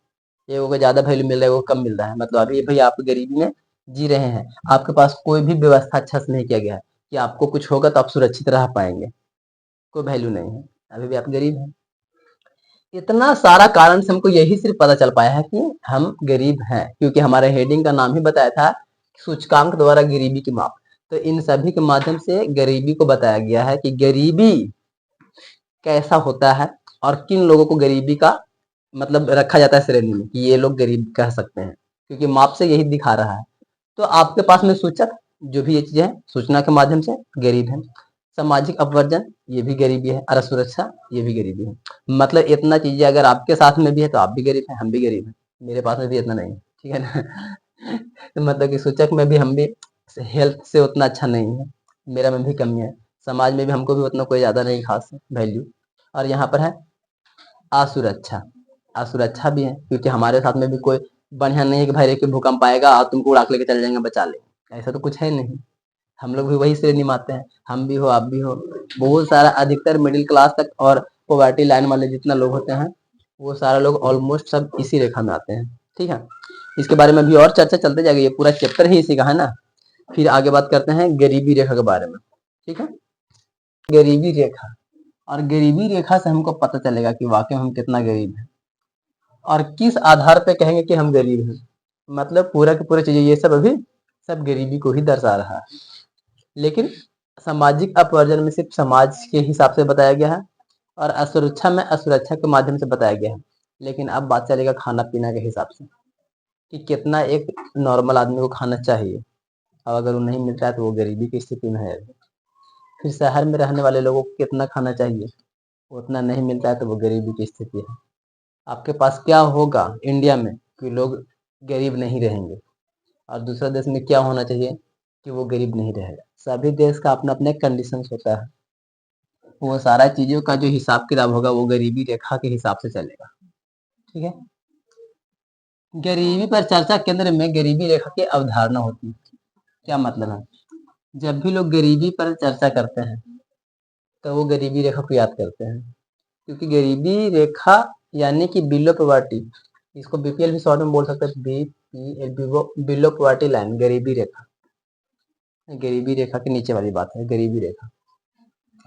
एगो को ज्यादा वैल्यू मिल रहा है, वो कम मिल रहा है, मतलब अभी भाई आप गरीबी में जी रहे हैं, आपके पास कोई भी व्यवस्था अच्छा से नहीं किया गया है कि आपको कुछ होगा तो आप सुरक्षित रह पाएंगे, कोई वैल्यू नहीं है, अभी भी आप गरीब हैं। इतना सारा कारण से हमको यही सिर्फ पता चल पाया है कि हम गरीब हैं, क्योंकि हमारे हेडिंग का नाम ही बताया था सूचकांक द्वारा गरीबी की माप। तो इन सभी के माध्यम से गरीबी को बताया गया है कि गरीबी कैसा होता है, और किन लोगों को गरीबी का मतलब रखा जाता है श्रेणी में, कि ये लोग गरीब कह सकते हैं, क्योंकि माप से यही दिखा रहा है। तो आपके पास में सूचक जो भी ये चीजें हैं, सूचना के माध्यम से गरीब है, सामाजिक अपवर्जन ये भी गरीबी है, और सुरक्षा ये भी गरीबी है। मतलब इतना चीजें अगर आपके साथ में भी है तो आप भी गरीब हैं, हम भी गरीब हैं, मेरे पास में भी इतना नहीं है, ठीक है ना। तो मतलब कि सूचक में भी हम भी हेल्थ से उतना अच्छा नहीं है, मेरा में भी कमी है, समाज में भी हमको भी उतना कोई ज्यादा नहीं खास वैल्यू। और यहाँ पर है असुरक्षा, असुरक्षा भी है, क्योंकि हमारे साथ में भी कोई बढ़िया नहीं है कि भाई देखिए भूकंप आएगा और तुमको उड़ा के लेके चल जाएंगे बचा लेंगे, ऐसा तो कुछ है नहीं। हम लोग भी वही श्रेणी में आते हैं, हम भी हो आप भी हो, बहुत सारा अधिकतर मिडिल क्लास तक और पॉवर्टी लाइन वाले जितना लोग होते हैं, वो सारा लोग ऑलमोस्ट सब इसी रेखा में आते हैं, ठीक है। इसके बारे में भी और चर्चा चलते जाएगी, ये पूरा चैप्टर ही इसी का है ना। फिर आगे बात करते हैं गरीबी रेखा के बारे में, ठीक है। गरीबी रेखा, और गरीबी रेखा से हमको पता चलेगा कि वाकई हम कितना गरीब हैं और किस आधार पे कहेंगे कि हम गरीब हैं। मतलब पूरा की पूरा चीजें ये सब अभी सब गरीबी को ही दर्शा रहा है, लेकिन सामाजिक अपवर्जन में सिर्फ समाज के हिसाब से बताया गया है और असुरक्षा में असुरक्षा के माध्यम से बताया गया है। लेकिन अब बात चलेगा खाना पीना के हिसाब से कि कितना एक नॉर्मल आदमी को खाना चाहिए, और अगर वो नहीं मिलता है तो वो गरीबी की स्थिति में है। फिर शहर में रहने वाले लोगों को कितना खाना चाहिए, उतना नहीं मिलता है तो वो गरीबी की स्थिति है। आपके पास क्या होगा इंडिया में कि लोग गरीब नहीं रहेंगे, और दूसरा देश में क्या होना चाहिए कि वो गरीब नहीं रहेगा। सभी देश का अपना अपना कंडीशंस होता है, वो सारा चीजों का जो हिसाब किताब होगा वो गरीबी रेखा के हिसाब से चलेगा। ठीक है, गरीबी पर चर्चा केंद्र में गरीबी रेखा की अवधारणा होती है। क्या मतलब है, जब भी लोग गरीबी पर चर्चा करते हैं तो वो गरीबी रेखा को याद करते हैं, क्योंकि गरीबी रेखा यानी कि बिलो पॉवर्टी, इसको बीपीएल भी शॉर्ट में बोल सकते हैं, बीपीएल, बिलो पॉवर्टी लाइन, गरीबी रेखा, गरीबी रेखा के नीचे वाली बात है गरीबी रेखा।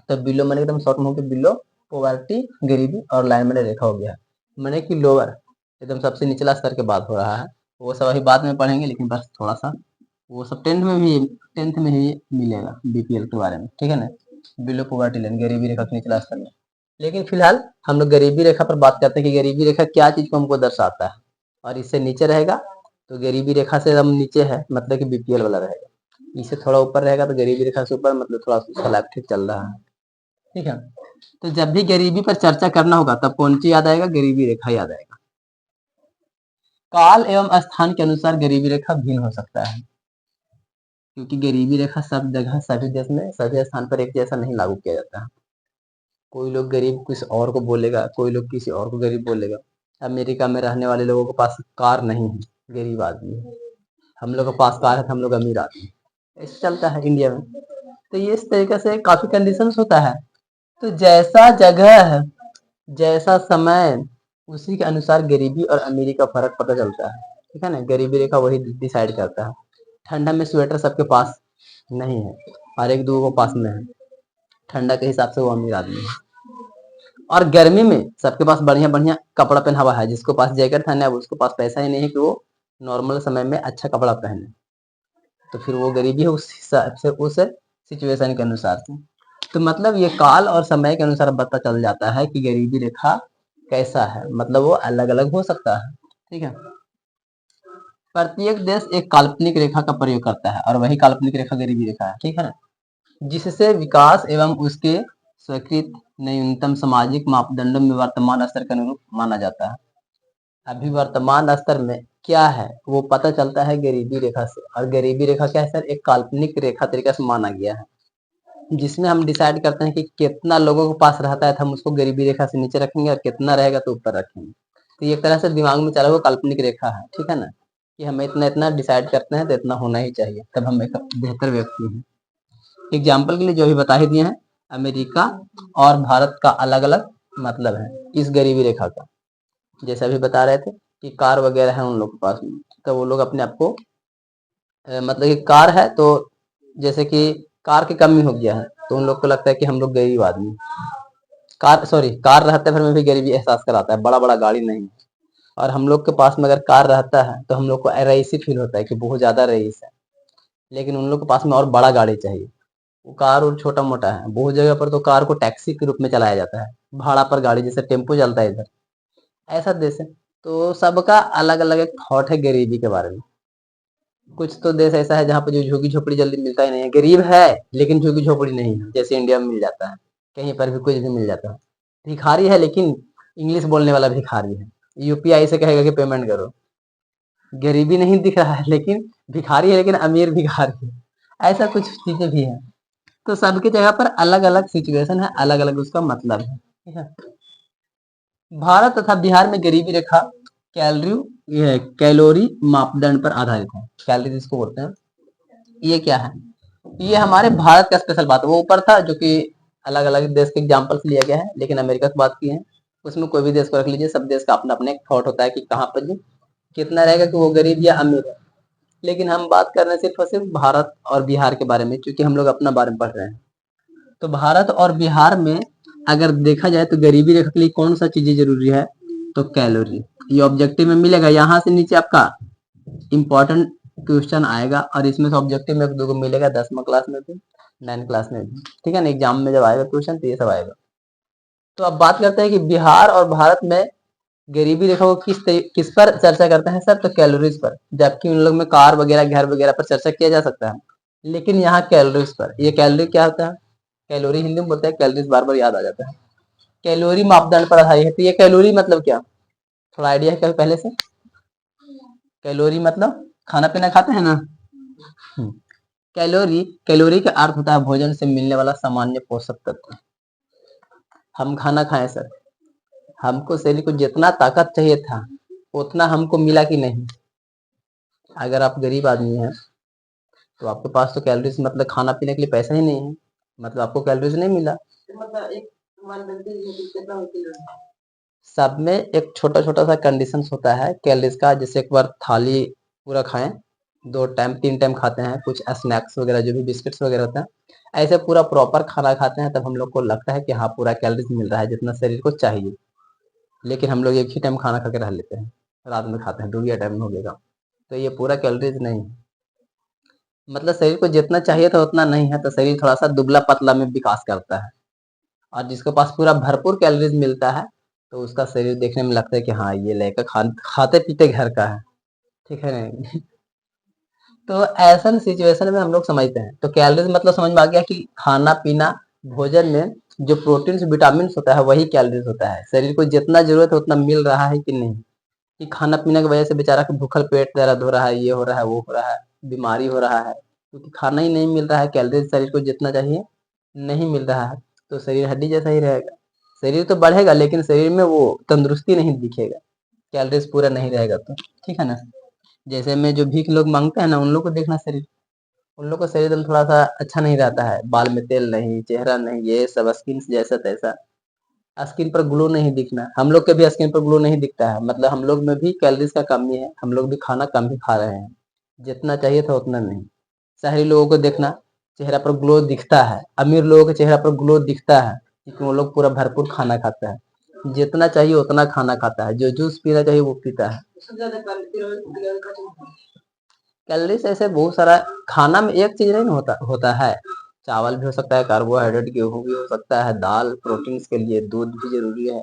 तो बिलो मैंने एकदम शॉर्ट में हो गया बिलो पॉवर्टी, गरीबी, और लाइन मैंने रेखा हो गया मैंने कि लोअर, एकदम सबसे निचला स्तर के बात हो रहा है। वो सब अभी बाद में पढ़ेंगे, लेकिन बस थोड़ा सा वो सब टेंथ में ही मिलेगा बीपीएल के बारे में। ठीक है ना, बिलो पॉवर्टी लाइन, गरीबी रेखा के निचला स्तर में। लेकिन फिलहाल हम लोग गरीबी रेखा पर बात करते हैं कि गरीबी रेखा क्या चीज को हमको दर्शाता है, और इससे नीचे रहेगा तो गरीबी रेखा से हम नीचे है मतलब कि बीपीएल वाला रहेगा, इससे थोड़ा ऊपर रहेगा तो गरीबी रेखा से ऊपर, मतलब थोड़ा उसका लाइफ ठीक चल रहा है। ठीक है, तो जब भी गरीबी पर चर्चा करना होगा तब कौन सी याद आएगा, गरीबी रेखा याद आएगा। काल एवं स्थान के अनुसार गरीबी रेखा भिन्न हो सकता है, क्योंकि गरीबी रेखा सब जगह सभी देश में सभी स्थान पर एक जैसा नहीं लागू किया जाता है। कोई लोग गरीब किसी और को बोलेगा, कोई लोग किसी और को गरीब बोलेगा। अमेरिका में रहने वाले लोगों के पास कार नहीं है, गरीब आदमी है। हम लोग के पास कार है तो हम लोग अमीर आदमी है। ऐसे चलता है इंडिया में। तो ये इस तरीके से काफी कंडीशंस होता है। तो जैसा जगह है, जैसा समय, उसी के अनुसार गरीबी और अमीरी का फर्क पता चलता है। ठीक है ना, गरीबी रेखा वही डिसाइड करता है। ठंडा में स्वेटर सबके पास नहीं है और एक दो को पास में है, ठंडा के हिसाब से वो अमीर आदमी है। और गर्मी में सबके पास बढ़िया बढ़िया कपड़ा पहना हुआ है, जिसको पास जैकेट पहना है उसको पास पैसा ही नहीं है कि वो नॉर्मल समय में अच्छा कपड़ा पहने, तो फिर वो गरीबी है उस हिसाब से, उस सिचुएशन के अनुसार से। तो मतलब ये काल और समय के अनुसार पता चल जाता है कि गरीबी रेखा कैसा है, मतलब वो अलग अलग हो सकता है। ठीक है, प्रत्येक देश एक काल्पनिक रेखा का प्रयोग करता है और वही काल्पनिक रेखा गरीबी रेखा है। ठीक है ना, जिससे विकास एवं उसके स्वीकृत न्यूनतम सामाजिक मापदंडों में वर्तमान स्तर के अनुरूप माना जाता है। अभी वर्तमान स्तर में क्या है वो पता चलता है गरीबी रेखा से, और गरीबी रेखा क्या है सर, एक काल्पनिक रेखा तरीके से माना गया है, जिसमें हम डिसाइड करते हैं कि कितना लोगों के पास रहता है तो हम उसको गरीबी रेखा से नीचे रखेंगे और कितना रहेगा तो ऊपर रखेंगे। तो ये एक तरह से दिमाग में चला हुआ काल्पनिक रेखा है। ठीक है ना, कि हमें इतना इतना डिसाइड करते हैं तो इतना होना ही चाहिए, तब हम एक बेहतर व्यक्ति हैं। एग्जाम्पल के लिए जो भी बता ही दिए हैं, अमेरिका और भारत का अलग अलग मतलब है इस गरीबी रेखा का। जैसे अभी बता रहे थे कि कार वगैरह है उन लोग के पास में, तो वो लोग अपने आप को मतलब कि कार है तो जैसे कि कार की कमी हो गया है तो उन लोग को लगता है कि हम लोग गरीब आदमी, कार रहते फिर में भी गरीबी एहसास कराता है, बड़ा बड़ा गाड़ी नहीं। और हम लोग के पास में अगर कार रहता है तो हम लोग को रईसी फील होता है कि बहुत ज्यादा रईस है, लेकिन उन लोग के पास में और बड़ा गाड़ी चाहिए। वो कार और छोटा मोटा है, बहुत जगह पर तो कार को टैक्सी के रूप में चलाया जाता है, भाड़ा पर गाड़ी जैसे टेम्पो चलता है इधर, ऐसा देश है। तो सबका अलग अलग एक थॉट है गरीबी के बारे में। कुछ तो देश ऐसा है जहाँ पे जो झुग्गी झोपड़ी जल्दी मिलता ही नहीं है, गरीब है लेकिन झुग्गी झोपड़ी नहीं है, जैसे इंडिया में मिल जाता है, कहीं पर भी कुछ भी मिल जाता है। भिखारी है लेकिन इंग्लिश बोलने वाला भिखारी है, यूपीआई से कहेगा कि पेमेंट करो। गरीबी नहीं दिख रहा है लेकिन भिखारी है, लेकिन अमीर भिखारी है, ऐसा कुछ चीजें भी है। तो सबकी जगह पर अलग अलग सिचुएशन है, अलग अलग उसका मतलब है। ठीक है, भारत तथा बिहार में गरीबी रेखा कैलोरी मापदंड पर आधारित है। कैलोरी जिसको बोलते हैं, ये क्या है, ये हमारे भारत का स्पेशल बात है। वो ऊपर था जो कि अलग अलग देश के एग्जाम्पल्स लिया गया है, लेकिन अमेरिका की बात की है। उसमें कोई भी देश को रख लीजिए, सब देश का अपना अपना एक थॉट होता है कि कहाँ पर जो कितना रहेगा कि वो गरीब या अमीर है। लेकिन हम बात कर रहे हैं सिर्फ और सिर्फ भारत और बिहार के बारे में, क्योंकि हम लोग अपना बारे में पढ़ रहे हैं। तो भारत और बिहार में अगर देखा जाए तो गरीबी रेखा के लिए कौन सा चीजें जरूरी है, तो कैलोरी। ये ऑब्जेक्टिव में मिलेगा, यहाँ से नीचे आपका इंपॉर्टेंट क्वेश्चन आएगा, और इसमें से ऑब्जेक्टिव में 2 मिलेगा 10वीं क्लास में भी, 9 क्लास में भी, ठीक है ना। एग्जाम में जब आएगा क्वेश्चन तो ये सब आएगा। तो अब बात करते हैं कि बिहार और भारत में गरीबी रेखा को किस पर चर्चा करते हैं सर, तो कैलोरीज पर। जबकि उन लोग में कार वगैरह घर वगैरह पर चर्चा किया जा सकता है, लेकिन यहाँ कैलोरीज पर। ये कैलोरी क्या होता है, कैलोरी हिंदी में बोलते हैं, कैलोरीज बार बार याद आ जाता है। कैलोरी मापदंड पर आधारित है। तो ये कैलोरी मतलब क्या, थोड़ा आइडिया है क्या पहले से? कैलोरी मतलब खाना पीना खाते हैं ना। कैलोरी, कैलोरी का अर्थ होता है भोजन से मिलने वाला सामान्य पोषक तत्व। हम खाना खाएं सर, हमको शरीर को जितना ताकत चाहिए था उतना हमको मिला कि नहीं? अगर आप गरीब आदमी हैं तो आपके पास तो कैलोरीज मतलब खाना पीने के लिए पैसा ही नहीं है, मतलब आपको कैलोरीज नहीं मिला। सब में एक छोटा छोटा सा कंडीशन होता है कैलोरीज का। जैसे एक बार थाली पूरा खाएं, 2 टाइम 3 टाइम खाते हैं, कुछ स्नैक्स वगैरह जो भी बिस्किट्स वगैरह होते हैं, ऐसे पूरा प्रॉपर खाना खाते हैं, तब हम लोग को लगता है कि हाँ पूरा कैलोरीज मिल रहा है जितना शरीर को चाहिए। लेकिन हम लोग एक ही टाइम खाना खा के रह लेते हैं, रात में खाते हैं, डूबिया टाइम में हो गएगा, तो ये पूरा कैलोरीज नहीं है। मतलब शरीर को जितना चाहिए था उतना नहीं है, तो शरीर थोड़ा सा दुबला पतला में विकास करता है। और जिसके पास पूरा भरपूर कैलोरीज मिलता है तो उसका शरीर देखने में लगता है कि हाँ ये लड़का खाते पीते घर का है, ठीक है नहीं। तो ऐसा सिचुएशन में हम लोग समझते हैं, तो कैलोरीज मतलब समझ में आ गया कि खाना पीना, भोजन में जो प्रोटीन विटामिन होता है वही कैलोरीज होता है। शरीर को जितना जरूरत है उतना मिल रहा है कि नहीं, कि खाना पीना की वजह से बेचारा के भूखल पेट दर्द हो रहा है, ये हो रहा है, वो हो रहा है, बीमारी हो रहा है, क्योंकि खाना ही नहीं मिल रहा है, कैलोरीज शरीर को जितना चाहिए नहीं मिल रहा है, तो शरीर हड्डी जैसा ही रहेगा। शरीर तो बढ़ेगा लेकिन शरीर में वो तंदुरुस्ती नहीं दिखेगा, कैलोरीज पूरा नहीं रहेगा तो, ठीक है ना। जैसे में जो भीख लोग मांगते हैं ना, उन लोग को देखना शरीर, उन लोग का शरीर एकदम थोड़ा सा अच्छा नहीं रहता है, बाल में तेल नहीं, चेहरा नहीं, ये सब स्किन जैसा तैसा, स्किन पर ग्लो नहीं दिखना। हम लोग के भी स्किन पर ग्लो नहीं दिखता है, मतलब हम लोग में भी कैलोरीज का कमी है, हम लोग भी खाना कम ही खा रहे हैं, जितना चाहिए था उतना नहीं। शहरी लोगों को देखना, चेहरा पर ग्लो दिखता है, अमीर लोगों के चेहरा पर ग्लो दिखता है, क्योंकि वो लोग पूरा भरपूर खाना खाता है, जितना चाहिए उतना खाना खाता है, जो जूस पीना चाहिए वो पीता है। कैलोरीज ऐसे बहुत सारा खाना में एक चीज नहीं होता होता है, चावल भी हो सकता है, कार्बोहाइड्रेट, गेहूं भी हो सकता है, दाल प्रोटीन के लिए, दूध भी जरूरी है,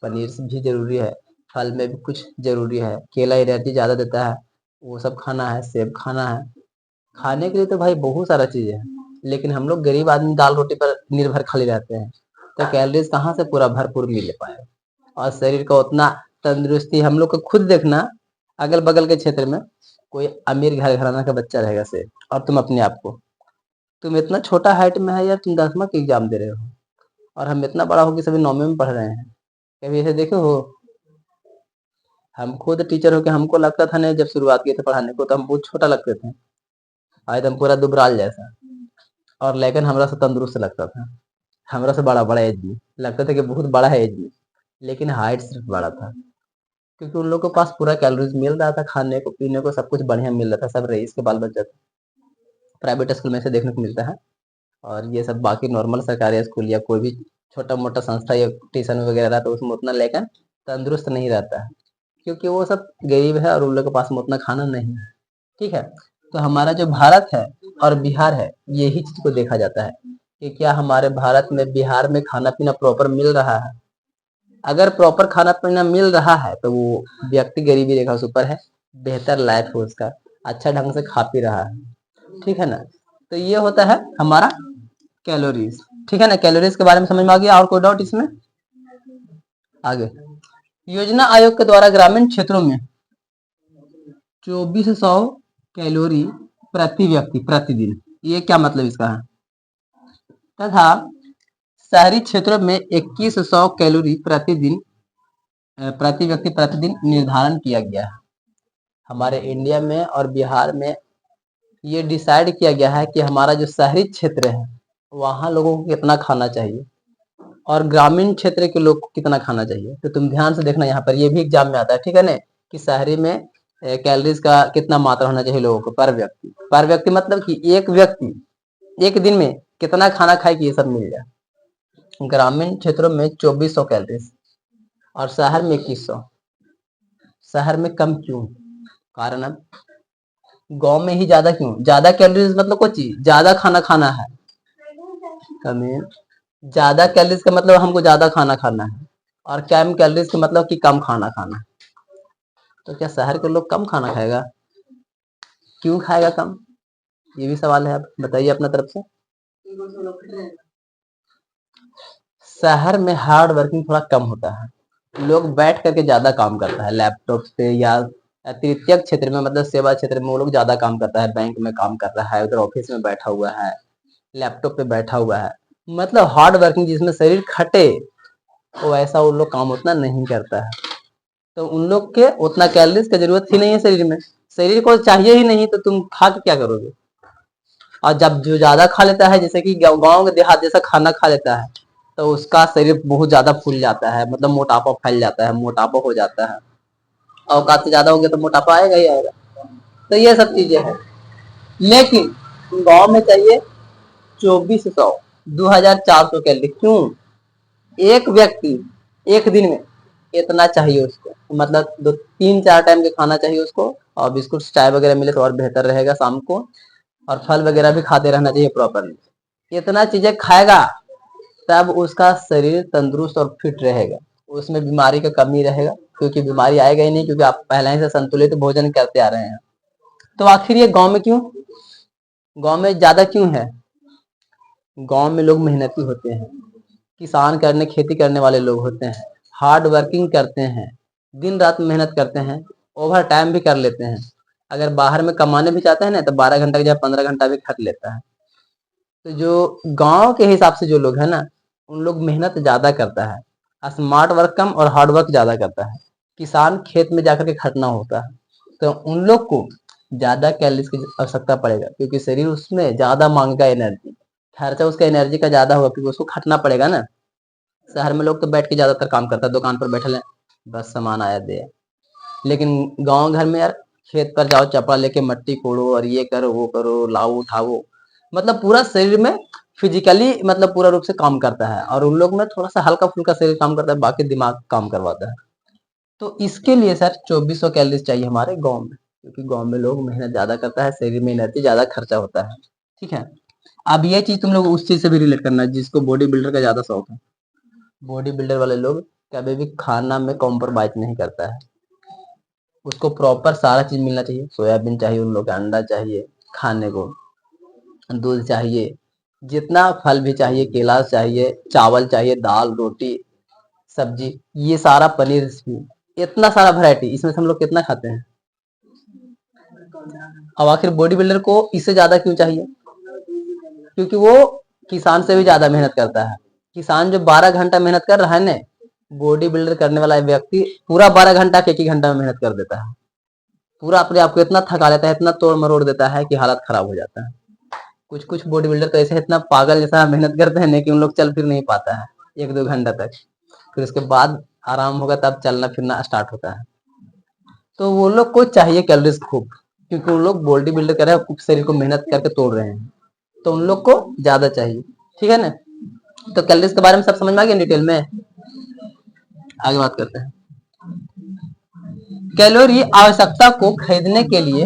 पनीर भी जरूरी है, फल में भी कुछ जरूरी है, केला एनर्जी ज्यादा देता है, वो सब खाना है, सेब खाना है। खाने के लिए तो भाई बहुत सारा चीजें है, लेकिन हम लोग गरीब आदमी दाल रोटी पर निर्भर खाली रहते हैं, तो कैलोरीज कहाँ से पूरा भरपूर मिल पाए। और शरीर का उतना तंदुरुस्ती, हम लोग को खुद देखना, अगल बगल के क्षेत्र में कोई अमीर घर घराना का बच्चा रहेगा से, और तुम अपने आप को, तुम इतना छोटा हाइट में है यार, तुम 10वीं की एग्जाम दे रहे हो, और हम इतना बड़ा हो कि सभी 9वीं में पढ़ रहे हैं। कभी ऐसे देखे हो? हम खुद टीचर हो के हमको लगता था नहीं, जब शुरुआत किए थे पढ़ाने को तो हम बहुत छोटा लगते थे, एकदम पूरा दुबराल जैसा, और लेकिन हमरा से तंदुरुस्त लगता था, हमरा से बड़ा बड़ा एज में लगता था कि बहुत बड़ा है एज में, लेकिन हाइट सिर्फ बड़ा था, क्योंकि उन लोगों के पास पूरा कैलोरीज मिल रहा था, खाने को पीने को सब कुछ बढ़िया मिल रहा था, सब रईस के बाल बच्चा था। प्राइवेट स्कूल में से देखने को मिलता है, और ये सब बाकी नॉर्मल सरकारी स्कूल या कोई भी छोटा मोटा संस्था या ट्यूशन वगैरह रहता है उसमें उतना लेकिन तंदुरुस्त नहीं रहता है, क्योंकि वो सब गरीब है और उन लोग के पास में उतना खाना नहीं है, ठीक है। तो हमारा जो भारत है और बिहार है, यही चीज को देखा जाता है कि क्या हमारे भारत में, बिहार में खाना पीना प्रॉपर मिल रहा है। अगर प्रॉपर खाना पीना मिल रहा है तो वो व्यक्ति गरीबी रेखा से ऊपर है, बेहतर लाइफ है उसका, अच्छा ढंग से खा पी रहा है, ठीक है ना। तो ये होता है हमारा कैलोरीज, ठीक है ना। कैलोरीज के बारे में समझ में आ गया, और कोई डाउट इसमें? आगे, योजना आयोग के द्वारा ग्रामीण क्षेत्रों में 2400 कैलोरी प्रति व्यक्ति प्रतिदिन, ये क्या मतलब इसका है, तथा शहरी क्षेत्रों में 2100 कैलोरी प्रतिदिन प्रति व्यक्ति प्रतिदिन निर्धारण किया गया है। हमारे इंडिया में और बिहार में ये डिसाइड किया गया है कि हमारा जो शहरी क्षेत्र है वहाँ लोगों को कितना खाना चाहिए, और ग्रामीण क्षेत्र के लोग को कितना खाना चाहिए। तो तुम ध्यान से देखना, यहाँ पर ये भी एग्जाम में आता है, ठीक है ना, कि शहरी में कैलोरीज का कितना मात्रा होना चाहिए लोगों को पर व्यक्ति। पर व्यक्ति मतलब कि एक व्यक्ति एक दिन में कितना खाना खाए कि ये सब मिल जाए। ग्रामीण क्षेत्रों में 2400 कैलोरीज और शहर में 2100। शहर में कम क्यों? कारण अब गांव में ही ज्यादा क्यों? ज्यादा कैलोरीज मतलब कुछ चीज ज्यादा खाना खाना है। कमी ज्यादा कैलोरीज का मतलब हमको ज्यादा खाना खाना है, और कम कैलोरीज का मतलब कि कम खाना खाना है। तो क्या शहर के लोग कम खाना खाएगा? क्यों खाएगा कम? ये भी सवाल है, आप बताइए अपना तरफ से। शहर में हार्ड वर्किंग थोड़ा कम होता है, लोग बैठ करके ज्यादा काम करता है लैपटॉप पे, या तृतीय क्षेत्र में मतलब सेवा क्षेत्र में वो लोग ज्यादा काम करता है, बैंक में काम कर रहा है, उधर ऑफिस में बैठा हुआ है, लैपटॉप पे बैठा हुआ है, मतलब हार्ड वर्किंग जिसमें शरीर खटे, वो ऐसा उन लोग काम उतना नहीं करता है। तो उन लोग के उतना कैलोरीज की जरूरत ही नहीं है शरीर में, शरीर को चाहिए ही नहीं, तो तुम खा के क्या करोगे? और जब जो ज्यादा खा लेता है, जैसे कि गाँव के देहात जैसा खाना खा लेता है, तो उसका शरीर बहुत ज्यादा फूल जाता है, मतलब मोटापा फैल जाता है, मोटापा हो जाता है। औकात से ज्यादा हो गया तो मोटापा आएगा ही आएगा। तो ये सब चीजें हैं। लेकिन गांव में चाहिए 2400, 2400 कैलोरी। क्यों? एक व्यक्ति एक दिन में इतना चाहिए उसको, मतलब 2 3 4 टाइम के खाना चाहिए उसको, और बिस्कुट चाय वगैरह मिले तो और बेहतर रहेगा शाम को, और फल वगैरह भी खाते रहना चाहिए प्रॉपरली। इतना चीजें खाएगा तब उसका शरीर तंदुरुस्त और फिट रहेगा, उसमें बीमारी का कमी रहेगा, क्योंकि बीमारी आएगा ही नहीं, क्योंकि आप पहले ही से संतुलित भोजन करते आ रहे हैं। तो आखिर ये गांव में क्यों? गांव में ज्यादा क्यों है? गांव में लोग मेहनती होते हैं, किसान करने खेती करने वाले लोग होते हैं, हार्ड वर्किंग करते हैं, दिन रात मेहनत करते हैं, ओवर टाइम भी कर लेते हैं। अगर बाहर में कमाने भी चाहते हैं ना, तो 12 घंटा की जगह 15 घंटा भी खट लेता है। तो जो गांव के हिसाब से जो लोग है ना, उन लोग मेहनत ज्यादा करता है, स्मार्ट वर्क कम और हार्ड वर्क ज्यादा करता है। किसान खेत में जाकर के खटना होता है, तो उन लोग को ज्यादा कैलोरीज की आवश्यकता पड़ेगा, क्योंकि शरीर उसमें ज्यादा मांगेगा एनर्जी, खर्चा उसका एनर्जी का ज्यादा होगा, क्योंकि उसको खटना पड़ेगा ना। शहर में लोग तो बैठ के ज्यादातर काम करता है, दुकान पर बैठे हैं, बस सामान आया दे। लेकिन गांव घर में यार, खेत पर जाओ, चपड़ा लेके मट्टी कोड़ो और ये करो वो करो, लाओ उठाओ, मतलब पूरा शरीर में फिजिकली मतलब पूरा रूप से काम करता है, और उन लोग में थोड़ा सा हल्का फुल्का शरीर काम करता है, बाकी दिमाग काम करवाता है। तो इसके लिए सर 2400 कैलोरीज चाहिए हमारे गांव में, क्योंकि गांव में लोग मेहनत ज्यादा करता है, शरीर में एनर्जी ज्यादा खर्चा होता है। ठीक है। अब ये चीज तुम लोग उस चीज से भी रिलेट करना है जिसको बॉडी बिल्डर का ज्यादा शौक है। बॉडी बिल्डर वाले लोग कभी भी खाना में कॉम्प्रोमाइज नहीं करता है, उसको प्रॉपर सारा चीज मिलना चाहिए। सोयाबीन चाहिए उन लोग को, अंडा चाहिए खाने को, दूध चाहिए, जितना फल भी चाहिए, केला चाहिए, चावल चाहिए, दाल रोटी सब्जी, ये सारा पनीर, इतना सारा वैरायटी, इसमें से हम लोग कितना खाते हैं? अब आखिर बॉडी बिल्डर को इससे ज्यादा क्यों चाहिए? क्योंकि वो किसान से भी ज्यादा मेहनत करता है। किसान जो 12 घंटा मेहनत कर रहा है ना, बॉडी बिल्डर करने वाला व्यक्ति पूरा 12 घंटा के 1 ही घंटा में मेहनत कर देता है। पूरा अपने आप को इतना थका लेता है, इतना तोड़ मरोड़ देता है कि हालत खराब हो जाता है। कुछ कुछ बॉडी बिल्डर तो ऐसे इतना पागल जैसा मेहनत करते हैं ना, कि उन लोग चल फिर नहीं पाता है 1 2 घंटा तक, फिर उसके बाद आराम होगा तब चलना फिरना स्टार्ट होता है। तो वो लोग को चाहिए कैलोरीज खूब, क्योंकि उन लोग बॉडी बिल्डर कर रहे हैं, शरीर को मेहनत करके तोड़ रहे हैं, तो उन लोग को ज्यादा चाहिए। ठीक है ना? तो कैलोरीज के बारे में सब समझ में आ गया डिटेल में। आगे बात करते हैं। कैलोरी आवश्यकता को खरीदने के लिए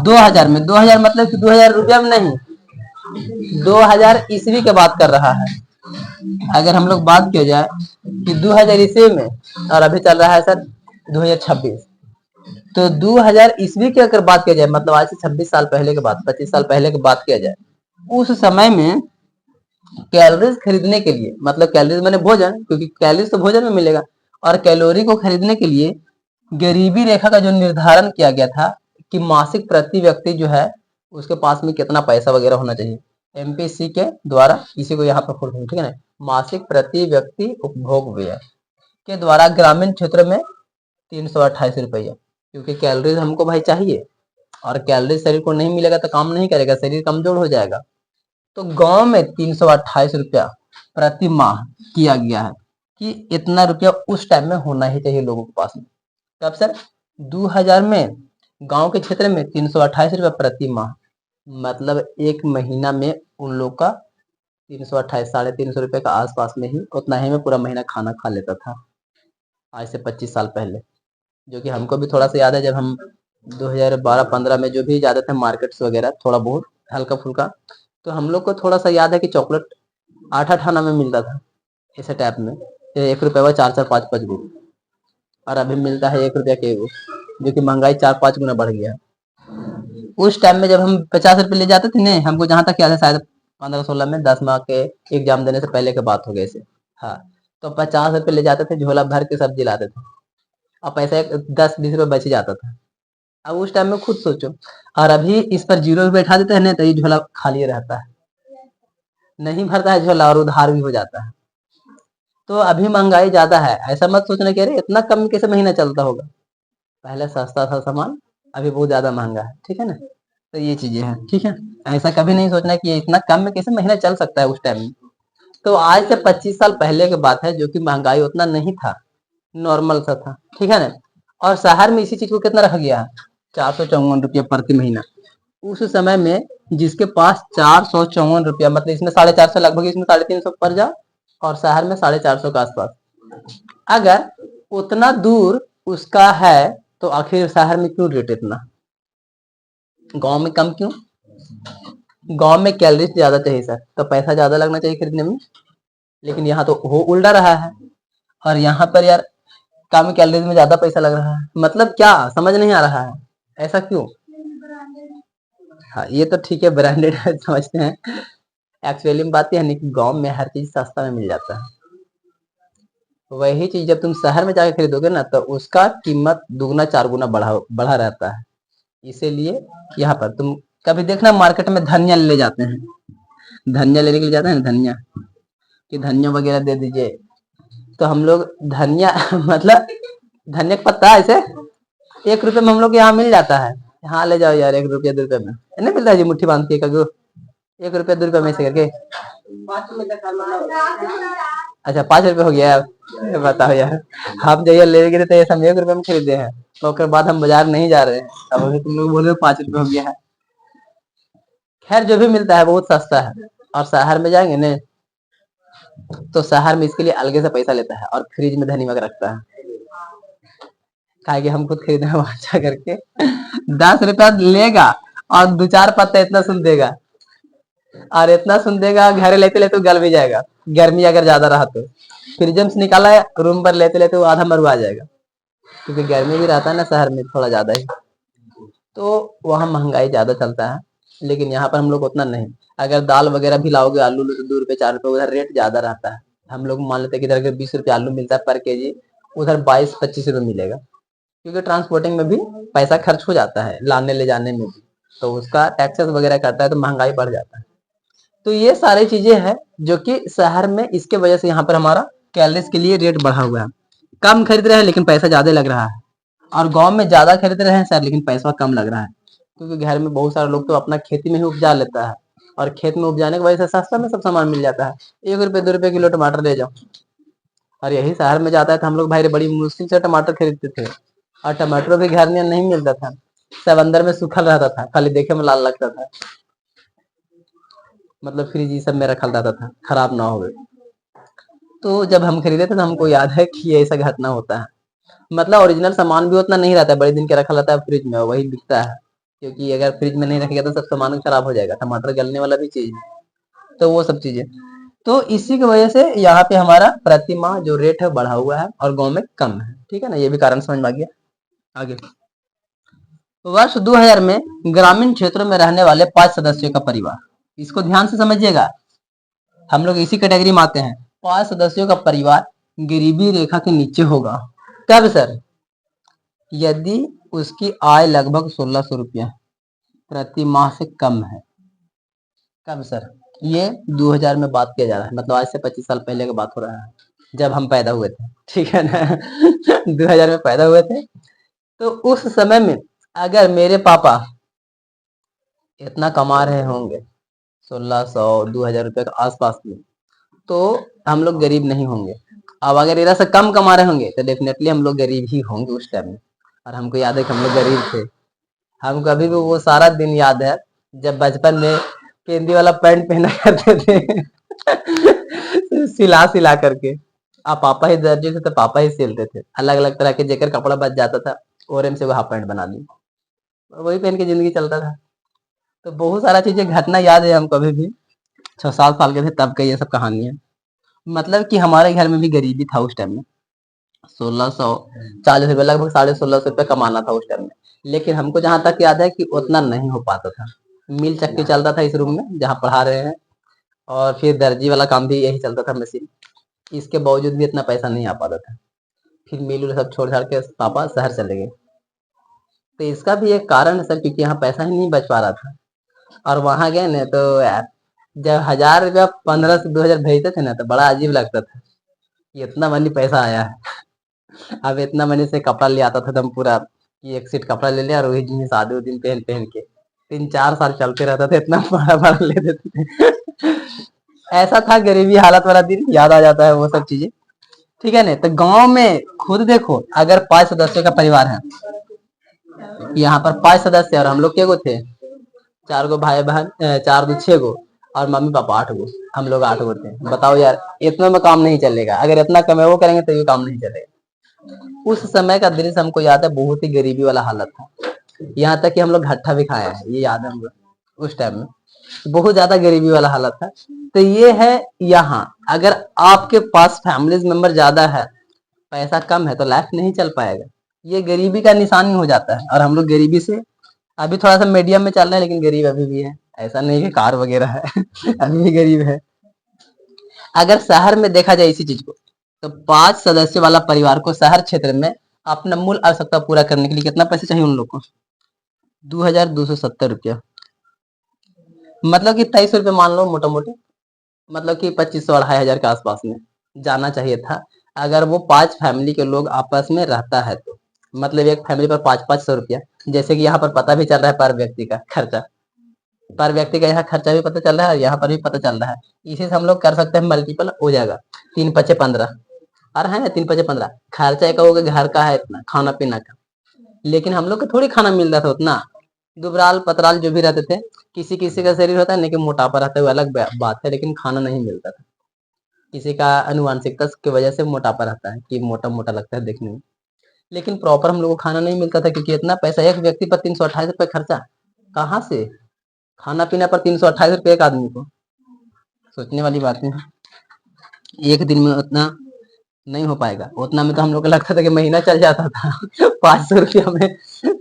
2000 में, 2000 मतलब कि 2000 रुपया में नहीं, 2000 ईस्वी के बात कर रहा है। अगर हम लोग बात किया जाए कि 2000 ईस्वी में, और अभी चल रहा है सर 2026, तो 2000 ईस्वी की अगर बात किया जाए, मतलब आज से 26 साल पहले के बाद, 25 साल पहले की बात किया जाए, उस समय में कैलोरीज खरीदने के लिए, मतलब कैलोरीज मैंने भोजन, क्योंकि कैलोरीज तो भोजन में मिलेगा, और कैलोरी को खरीदने के लिए गरीबी रेखा का जो निर्धारण किया गया था, कि मासिक प्रति व्यक्ति जो है उसके पास में कितना पैसा वगैरह होना चाहिए, एमपीसी के द्वारा इसी को यहाँ पर खोल, ठीक है ना, मासिक प्रति व्यक्ति उपभोग व्यय के द्वारा ग्रामीण क्षेत्र में 328 रुपया, क्योंकि कैलोरीज हमको भाई चाहिए, और कैलोरी शरीर को नहीं मिलेगा तो काम नहीं करेगा, शरीर कमजोर हो जाएगा। तो गांव में 328 रुपया प्रति माह किया गया है, कि इतना रुपया उस टाइम में होना ही चाहिए लोगों के पास में। कब सर? 2000 में गांव के क्षेत्र में 328 रुपया प्रति माह। मतलब एक महीना में उन लोग का 328 ₹350 का आसपास में ही, उतना ही में पूरा महीना खाना खा लेता था, आज से 25 साल पहले। जो कि हमको भी थोड़ा सा याद है, जब हम 2012-15 में जो भी जाते थे मार्केट्स वगैरह थोड़ा बहुत हल्का फुल्का, तो हम लोग को थोड़ा सा याद है कि चॉकलेट 8-8 आना में मिलता था, ऐसे टाइप में। 1 रुपये में 4-4 5-5 गो, और अभी मिलता है 1 रुपया के एगो, जो कि महंगाई 4-5 गुना बढ़ गया है। उस टाइम में जब हम 50 रुपये ले जाते थे ना, हमको जहाँ तक याद है शायद 15-16 में 10 माह के एग्जाम देने से पहले की बात हो गई से। हाँ, तो 50 रुपये ले जाते थे, झोला भर के सब्जी लाते थे, और पैसा 10-20 रुपये बच ही जाता था। अब उस टाइम में खुद सोचो, और अभी इस पर 0 बैठा देते हैं ना, तो ये झोला खाली रहता है, नहीं भरता है झोला, और उधार भी हो जाता है। तो अभी महंगाई ज्यादा है, ऐसा मत सोचना कि अरे इतना कम कैसे महीना चलता होगा। पहले सस्ता था सामान, अभी बहुत ज्यादा महंगा है, ठीक है ना। तो ये चीजें हैं, ठीक है। ऐसा कभी नहीं सोचना कि ये इतना कम में कैसे महीना चल सकता है उस टाइम में। तो आज से 25 साल पहले की बात है, जो कि महंगाई उतना नहीं था, नॉर्मल सा था, ठीक है ना। और शहर में इसी चीज को कितना रखा गया है, 454 रुपया प्रति महीना। उस समय में जिसके पास 454 रुपया, मतलब इसमें 450, लगभग इसमें 350 पड़ जा, और शहर में 450 के आसपास। अगर उतना दूर उसका है, तो आखिर शहर में क्यों रेट इतना, गांव में कम क्यों? गांव में कैलोरीज ज्यादा चाहिए सर, तो पैसा ज्यादा लगना चाहिए खरीदने में। लेकिन यहाँ तो हो उल्टा रहा है, और यहाँ पर यार कम कैलोरीज में ज्यादा पैसा लग रहा है, मतलब क्या समझ नहीं आ रहा है, ऐसा क्यों? हाँ, ये तो ठीक है, ब्रांडेड है, समझते हैं। एक्चुअली में बात यह है कि गांव में हर चीज सस्ता में मिल जाता है, वही चीज जब तुम शहर में जाकर खरीदोगे ना, तो उसका कीमत दुगना 4 गुना बढ़ा बढ़ा रहता है। इसीलिए यहाँ पर तुम कभी देखना, मार्केट में धनिया ले जाते हैं, धनिया लेने के लिए जाते हैं ना, धनिया कि धनिया वगैरह दे दीजिए, तो हम लोग धनिया मतलब धनिया का पत्ता ऐसे 1 रुपए में हम लोग यहाँ मिल जाता है। हाँ ले जाओ यार, 1 रुपया 2 रुपये में नहीं मिलता है जी, मुट्ठी बांध के कगो 1 रुपया 2 रुपये में ऐसे करके। अच्छा 5 रुपये हो गया यार, बताओ यार, हम जगह ले गए थे हम 1 रुपये में खरीदे हैं, तो उसके बाद हम बाजार नहीं जा रहे हैं, अब अभी तुम लोग बोल रहे हो 5 रुपये हो गया है। खैर जो भी मिलता है बहुत सस्ता है, और शहर में जाएंगे ना, तो शहर में इसके लिए अलग से पैसा लेता है, और फ्रिज में धनी वगैरह रखता है, कहा कि हम खुद खरीदे वहां जा करके 10 रुपया लेगा, और 2-4 पत्ता इतना सुन देगा, और इतना सुन देगा घर लेते लेते गल भी जाएगा, गर्मी अगर ज्यादा रहा तो। फ्रिज से निकाला है रूम पर लेते लेते वो आधा मरवा जाएगा, क्योंकि गर्मी भी रहता है ना शहर में थोड़ा ज्यादा ही, तो वहाँ महंगाई ज्यादा चलता है। लेकिन यहाँ पर हम लोग उतना नहीं, अगर दाल वगैरह भी लाओगे, आलू लो तो 2 रुपये 4 रुपये, उधर रेट ज्यादा रहता है। हम लोग मान लेते हैं कि इधर अगर 20 रुपये आलू मिलता है पर केजी, उधर 22-25 रुपये मिलेगा, क्योंकि ट्रांसपोर्टिंग में भी पैसा खर्च हो जाता है, लाने ले जाने में भी, तो उसका टैक्सेस वगैरह करता है, तो महंगाई बढ़ जाता है। तो ये सारी चीजें हैं जो कि शहर में, इसके वजह से यहाँ पर हमारा कैलोरीज के लिए रेट बढ़ा हुआ है। कम खरीद रहे हैं लेकिन पैसा ज्यादा लग रहा है, और गांव में ज्यादा खरीद रहे हैं सर, लेकिन पैसा कम लग रहा है, क्योंकि घर में बहुत सारे लोग तो अपना खेती में ही उपजा लेता है, और खेत में उपजाने की वजह से सस्ता में सब सामान मिल जाता है। 1 रुपये 2 रुपये किलो टमाटर ले जाओ, और यही शहर में जाता है तो हम लोग भाई बड़ी मुश्किल से टमाटर खरीदते थे, और टमाटर भी घर में नहीं मिलता था, सब अंदर में सूखल रहता था, खाली देखे में लाल लगता था, मतलब फ्रिज ये सब में रखा रहता था, खराब ना हो। तो जब हम खरीदे थे तो हमको याद है कि ये ऐसा घटना होता है, मतलब ओरिजिनल सामान भी उतना नहीं रहता है, बड़े दिन के रखा रहता है फ्रिज में, वही बिकता है, क्योंकि अगर फ्रिज में नहीं रखेगा तो सब सामान खराब हो जाएगा, टमाटर गलने वाला भी चीज है, तो वो सब चीजें। तो इसी की वजह से यहाँ पे हमारा प्रति माह जो रेट है बढ़ा हुआ है, और गांव में कम है, ठीक है ना, ये भी कारण समझ में आ गया। आगे, वर्ष 2000 में ग्रामीण क्षेत्रों में रहने वाले 5 सदस्यों का परिवार, इसको ध्यान से समझिएगा, हम लोग इसी कैटेगरी में आते हैं। 5 सदस्यों का परिवार गरीबी रेखा के नीचे होगा, कब सर? यदि उसकी आय लगभग 1600 रुपया प्रति माह से कम है। कब सर? ये 2000 में बात किया जा रहा है, मतलब आज से 25 साल पहले की बात हो रहा है, जब हम पैदा हुए थे, ठीक है ना। 2000 में पैदा हुए थे, तो उस समय में अगर मेरे पापा इतना कमा रहे होंगे, 1600-2000 रुपये के आसपास में, तो हम लोग गरीब नहीं होंगे। अब अगर इधर से कम कमा रहे होंगे, तो डेफिनेटली हम लोग गरीब ही होंगे उस टाइम में। और हमको याद है कि हम लोग गरीब थे, हमको अभी भी वो सारा दिन याद है, जब बचपन में केंदी वाला पैंट पहना करते थे सिला सिला करके। आप पापा ही दर्जी थे तो पापा ही सिलते थे, अलग अलग तरह के जेकर कपड़ा बच जाता था ओरम से वो हाफ पैंट बना दी, वही पहन के जिंदगी चलता था। तो बहुत सारा चीजें घटना याद है हमको अभी भी, 6-7 साल के थे तब का ये सब कहानी है। मतलब कि हमारे घर में भी गरीबी था उस टाइम में, 1640 रुपये, लगभग 1650 रुपये कमाना था उस टाइम में। लेकिन हमको जहां तक याद है कि उतना नहीं हो पाता था। मिल चक्की चलता था इस रूम में जहाँ पढ़ा रहे हैं, और फिर दर्जी वाला काम भी यही चलता था, मशीन। इसके बावजूद भी इतना पैसा नहीं आ पाता था। फिर मिल सब छोड़ छाड़ के पापा शहर चले गए। तो इसका भी एक कारण है सर, क्योंकि यहाँ पैसा ही नहीं बच पा रहा था। और वहां गए ना तो यार, जब 1000 रुपया 15 से 2000 भेजते थे ना तो बड़ा अजीब लगता था कि इतना मनी पैसा आया है। अब इतना मनी से कपड़ा ले आता था एकदम पूरा, कि एक सेट कपड़ा ले लिया और वही जीन्स आधे दिन पहन पहन के 3-4 साल चलते रहता था, इतना बड़ा बड़ा ले देते थे। ऐसा था गरीबी हालत वाला दिन, याद आ जाता है वो सब चीजें। ठीक है ना। तो गांव में खुद देखो, अगर 5 सदस्यों का परिवार है, यहाँ पर 5 सदस्य और हम लोग के गो थे, 4 गो भाई बहन, 4 2 6 गो, और मम्मी पापा 8 गो, हम लोग 8 गो थे। बताओ यार, इतना में काम नहीं चलेगा, अगर इतना कमे वो करेंगे तो ये काम नहीं चलेगा। उस समय का दृश्य हमको याद है, बहुत ही गरीबी वाला हालत था। यहाँ तक कि हम लोग घट्टा भी खाए हैं, ये याद है हमको। उस टाइम में बहुत ज्यादा गरीबी वाला हालत था। तो ये है यहाँ, अगर आपके पास फैमिली मेंबर ज्यादा है, पैसा कम है, तो लाइफ नहीं चल पाएगा। ये गरीबी का निशानी हो जाता है। और हम लोग गरीबी से अभी थोड़ा सा मीडियम में चल रहे हैं, लेकिन गरीब अभी भी है, ऐसा नहीं कि कार वगैरह है अभी भी गरीब है। अगर शहर में देखा जाए इसी चीज को, तो 5 सदस्य वाला परिवार को शहर क्षेत्र में अपना मूल आवश्यकता पूरा करने के लिए कितना पैसे चाहिए उन लोग को? 2270 रुपया, मतलब कि 2300 रुपये मान लो मोटा मोटी, मतलब कि 2500-2500 के आसपास में जाना चाहिए था। अगर वो 5 फैमिली के लोग आपस में रहता है तो, मतलब एक फैमिली पर 500-500 रुपया, जैसे कि यहाँ पर पता भी चल रहा है पर व्यक्ति का खर्चा, पर व्यक्ति का यहाँ खर्चा भी पता चल रहा है, यहाँ पर भी पता चल रहा है। इसी से हम लोग कर सकते हैं, मल्टीपल हो जाएगा, 3 5 15, और है ना 3 5 15 खर्चा एक होगा घर का है इतना खाना पीना का। लेकिन हम लोग को थोड़ी खाना मिल रहा था उतना, दुबराल पतराल जो भी रहते थे। किसी किसी का शरीर होता है ना कि मोटापा रहता है, वो अलग बात है, लेकिन खाना नहीं मिलता था। किसी का अनुवांशिकता की वजह से मोटापा रहता है कि मोटा मोटा लगता है देखने में, लेकिन प्रॉपर हम लोग को खाना नहीं मिलता था, क्योंकि इतना पैसा एक व्यक्ति पर 328 रुपये खर्चा कहाँ से, खाना पीना पर 328 रुपये एक आदमी को, सोचने वाली बात है। एक दिन में उतना नहीं हो पाएगा, उतना में तो हम लोग को लगता था कि महीना चल जाता था 500 रुपया में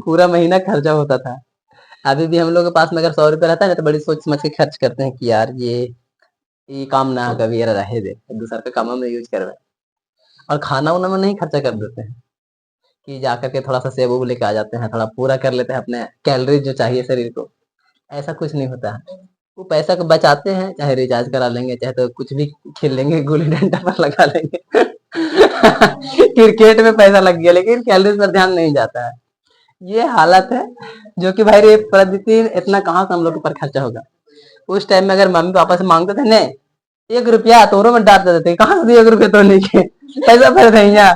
पूरा महीना खर्चा होता था। अभी भी हम लोग के पास में अगर 100 रुपया रहता है ना, तो बड़ी सोच समझ के खर्च करते हैं कि यार ये काम ना कभी यार रहे दे, दूसरा के कामों में यूज करवे। और खाना उना में नहीं खर्चा कर देते हैं कि जाकर के थोड़ा सा सेब उब लेके आ जाते हैं, थोड़ा पूरा कर लेते हैं अपने कैलोरी जो चाहिए शरीर को। ऐसा कुछ नहीं होता है। वो पैसा को बचाते हैं, चाहे रिचार्ज करा लेंगे, चाहे तो कुछ भी खेल लेंगे, गुल्ली डंडा पर लगा लेंगे क्रिकेट में पैसा लग गया, लेकिन कैलोरी पर ध्यान नहीं जाता है। ये हालत है, जो कि भाई रे प्रतिदिन इतना कहाँ से हम लोग पर खर्चा होगा। उस टाइम में अगर मम्मी पापा से मांगते थे नहीं 1 रुपया, तो में डांट देते थे, कहाँ से 1 रुपया तो नहीं के ऐसा फिर भैया,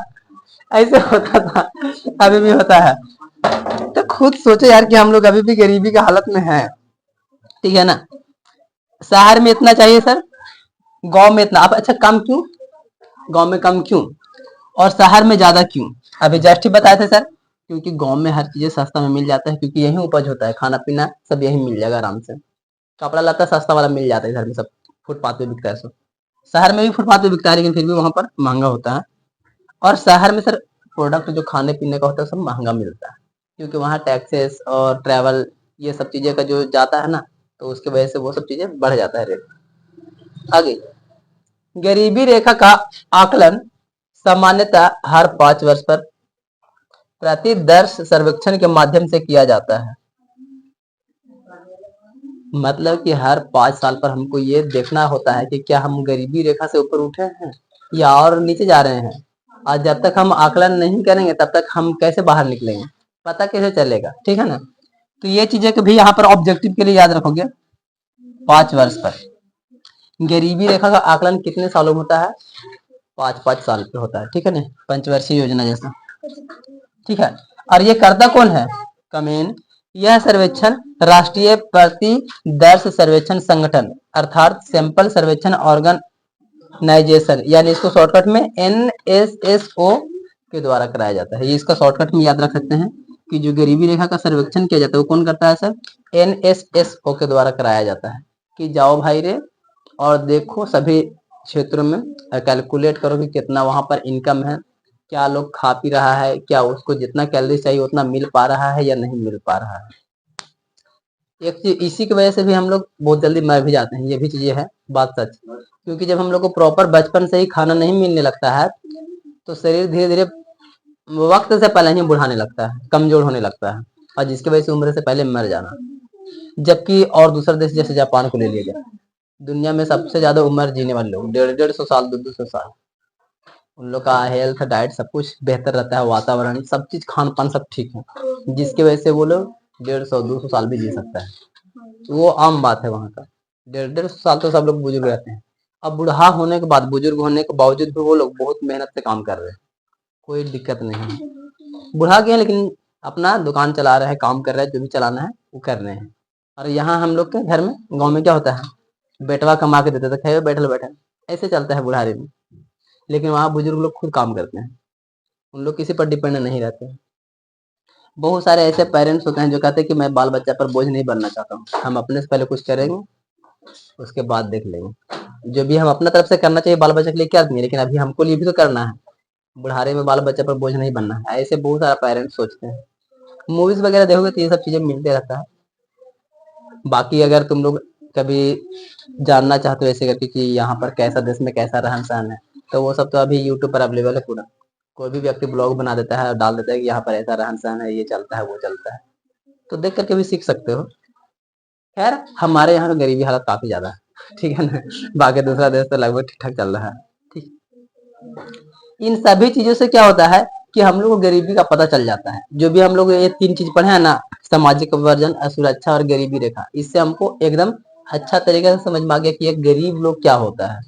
ऐसे होता था, अभी भी होता है। तो खुद सोचो यार कि हम लोग अभी भी गरीबी की हालत में हैं, ठीक है ना। शहर में इतना चाहिए सर, गांव में इतना। अब अच्छा कम क्यों, गांव में कम क्यों और शहर में ज्यादा क्यों? अभी जस्ट ही बताए थे सर, क्योंकि गांव में हर चीजें सस्ता में मिल जाता है, क्योंकि यही उपज होता है, खाना पीना सब यही मिल जाएगा आराम से। कपड़ा लता सस्ता वाला मिल जाता है इधर में, सब फुटपाथ पे बिकता है सब। शहर में भी फुटपाथ पे बिकता है, लेकिन फिर भी वहां पर महंगा होता है। और शहर में सर प्रोडक्ट जो खाने पीने का होता है सब महंगा मिलता है, क्योंकि वहाँ टैक्सेस और ट्रैवल ये सब चीजें का जो जाता है ना, तो उसकी वजह से वो सब चीजें बढ़ जाता है रेट। आगे, गरीबी रेखा का आकलन सामान्यतः हर 5 वर्ष पर प्रति दर्श सर्वेक्षण के माध्यम से किया जाता है। मतलब कि हर 5 साल पर हमको ये देखना होता है कि क्या हम गरीबी रेखा से ऊपर उठे हैं या और नीचे जा रहे हैं। और जब तक हम आकलन नहीं करेंगे तब तक हम कैसे बाहर निकलेंगे, पता कैसे चलेगा, ठीक है ना। तो ये चीजें भी यहाँ पर ऑब्जेक्टिव के लिए याद रखोगे। 5 वर्ष पर गरीबी रेखा का आकलन कितने सालों में होता है? 5-5 साल पे होता है, ठीक है ना, पंचवर्षीय योजना जैसा, ठीक है। और ये करता कौन है? कमेन। यह सर्वेक्षण राष्ट्रीय प्रतिदर्श सर्वेक्षण संगठन अर्थात सैंपल सर्वेक्षण ऑर्गेनाइजेशन, यानी इसको शॉर्टकट में NSSO के द्वारा कराया जाता है। ये इसका शॉर्टकट में याद रख सकते हैं कि जो गरीबी रेखा का सर्वेक्षण किया जाता है वो कौन करता है सर? NSSO के द्वारा कराया जाता है कि जाओ भाई रे और देखो सभी क्षेत्रों में कैलकुलेट करो कि कितना वहां पर इनकम है, क्या लोग खा पी रहा है, क्या उसको जितना कैलोरी चाहिए उतना मिल पा रहा है या नहीं मिल पा रहा है। एक चीज इसी की वजह से भी हम लोग बहुत जल्दी मर भी जाते हैं, ये भी चीजें है, बात सच। क्योंकि जब हम लोग को प्रॉपर बचपन से ही खाना नहीं मिलने लगता है तो शरीर धीरे धीरे वक्त से पहले ही बुढ़ाने लगता है, कमजोर होने लगता है, और जिसकी वजह से उम्र से पहले मर जाना। जबकि और दूसरा देश जैसे जापान को ले लिया जाए, दुनिया में सबसे ज्यादा उम्र जीने वाले लोग 150-150 साल, 200 साल। उन लोग का हेल्थ, डाइट सब कुछ बेहतर रहता है, वातावरण सब चीज, खान पान सब ठीक है, जिसकी वजह से वो लोग 150-200 साल भी जी सकता है। वो आम बात है वहाँ का। 150-150 साल तो सब लोग बुजुर्ग रहते हैं। अब बुढ़ा होने के बाद, बुजुर्ग होने के बावजूद भी वो लोग बहुत मेहनत से काम कर रहे हैं, कोई दिक्कत नहीं है। बुढ़ा गया लेकिन अपना दुकान चला रहे हैं, काम कर रहे हैं, जो भी चलाना है वो कर रहे हैं। और यहाँ हम लोग के घर में, गांव में क्या होता है, बेटवा कमा के देते थे, खाए बैठल बैठल, ऐसे चलता है बुढ़ारी में। लेकिन वहाँ बुजुर्ग लोग खुद काम करते हैं, उन लोग किसी पर डिपेंड नहीं रहते हैं। बहुत सारे ऐसे पेरेंट्स होते हैं जो कहते हैं कि मैं बाल बच्चा पर बोझ नहीं बनना चाहता हूँ, हम अपने से पहले कुछ करेंगे उसके बाद देख लेंगे। जो भी हम अपना तरफ से करना चाहिए बाल बच्चे के लिए क्या देंगे, लेकिन अभी हमको लिए भी तो करना है, बुढ़ारे में बाल बच्चा पर बोझ नहीं बनना है, ऐसे बहुत सारा पेरेंट्स सोचते हैं। मूवीज वगैरह देखोगे तो ये सब चीजें मिलते रहता है। बाकी अगर तुम लोग कभी जानना चाहते हो ऐसे करके कि यहाँ पर कैसा, देश में कैसा रहन सहन है, तो वो सब तो अभी यूट्यूब पर अवेलेबल है पूरा। कोई भी व्यक्ति ब्लॉग बना देता है और डाल देता है कि यहाँ पर ऐसा रहन सहन है, ये चलता है, वो चलता है, तो देख करके भी सीख सकते हो। खैर हमारे यहाँ तो गरीबी हालत काफी ज्यादा है, ठीक है ना। बाकी दूसरा देश तो लगभग ठीक ठाक चल रहा है। ठीक, इन सभी चीजों से क्या होता है कि हम लोग को गरीबी का पता चल जाता है। जो भी हम लोग ये 3 चीज पढ़े हैं ना, सामाजिक वर्जन, असुरक्षा और गरीबी रेखा, इससे हमको एकदम अच्छा तरीके से समझ में आ गया कि एक गरीब लोग क्या होता है।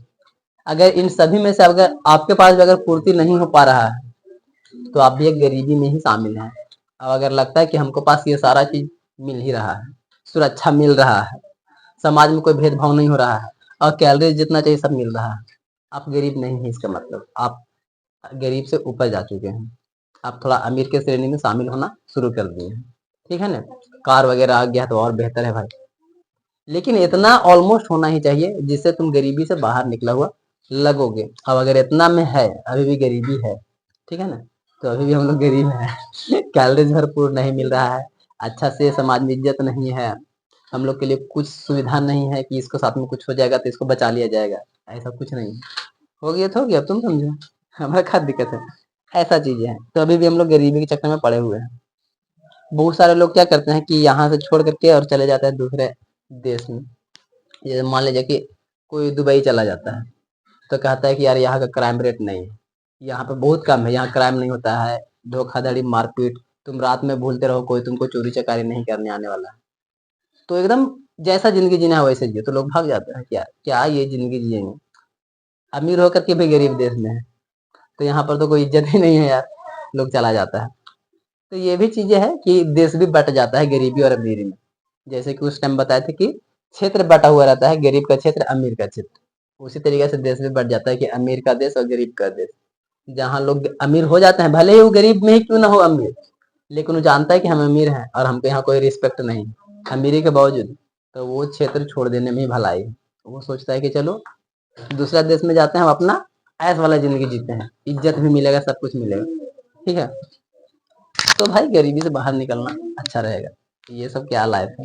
अगर इन सभी में से अगर आपके पास भी अगर पूर्ति नहीं हो पा रहा है तो आप भी एक गरीबी में ही शामिल हैं। और अगर लगता है कि हमको पास ये सारा चीज मिल ही रहा है, सुरक्षा मिल रहा है, समाज में कोई भेदभाव नहीं हो रहा है, और कैलोरी जितना चाहिए सब मिल रहा है, आप गरीब नहीं है, इसका मतलब आप गरीब से ऊपर जा चुके हैं, आप थोड़ा अमीर के श्रेणी में शामिल होना शुरू कर दिए हैं। ठीक है ना, कार वगैरह आ गया तो और बेहतर है भाई, लेकिन इतना ऑलमोस्ट होना ही चाहिए जिससे तुम गरीबी से बाहर निकला हुआ लगोगे। अब अगर इतना में है, अभी भी गरीबी है, ठीक है ना, तो अभी भी हम लोग गरीब हैं। कैलोरीज भरपूर नहीं मिल रहा है, अच्छा से समाज में इज्जत नहीं है, हम लोग के लिए कुछ सुविधा नहीं है कि इसको साथ में कुछ हो जाएगा तो इसको बचा लिया जाएगा, ऐसा कुछ नहीं है। हो गया तो हो गया, तुम समझो, हमारा क्या दिक्कत है, ऐसा चीजें हैं। तो अभी भी हम लोग गरीबी के चक्कर में पड़े हुए हैं। बहुत सारे लोग क्या करते हैं कि यहाँ से छोड़ करके और चले जाते हैं दूसरे देश में। जैसे मान लीजिए कि कोई दुबई चला जाता है तो कहता है कि यार यहाँ का क्राइम रेट नहीं है, यहाँ पे बहुत कम है, यहाँ क्राइम नहीं होता है, धोखाधड़ी, मारपीट, तुम रात में भूलते रहो, कोई तुमको चोरी चकारी नहीं करने आने वाला है। तो एकदम जैसा जिंदगी जीना है वैसे जियो, तो लोग भाग जाते हैं, क्या क्या ये जिंदगी जिएंगे, अमीर होकर के भी गरीब देश में है, तो यहाँ पर तो कोई इज्जत ही नहीं है यार, लोग चला जाता है। तो ये भी चीजें हैं कि देश भी बट जाता है गरीबी और अमीरी में। जैसे कि उस टाइम बताए थे कि क्षेत्र बटा हुआ रहता है, गरीब का क्षेत्र, अमीर का क्षेत्र, उसी तरीके से देश भी बढ़ जाता है कि अमीर का देश और गरीब का देश। जहाँ लोग अमीर हो जाते हैं, भले ही वो गरीब में ही क्यों ना हो अमीर, लेकिन वो जानता है कि हम अमीर हैं और हमको यहाँ कोई रिस्पेक्ट नहीं अमीरी के बावजूद, तो वो क्षेत्र छोड़ देने में ही भलाई है। वो सोचता है कि चलो दूसरा देश में जाते हैं, हम अपना ऐश वाला जिंदगी जीते हैं, इज्जत भी मिलेगा, सब कुछ मिलेगा। ठीक है, तो भाई गरीबी से बाहर निकलना अच्छा रहेगा। ये सब क्या लाइफ है।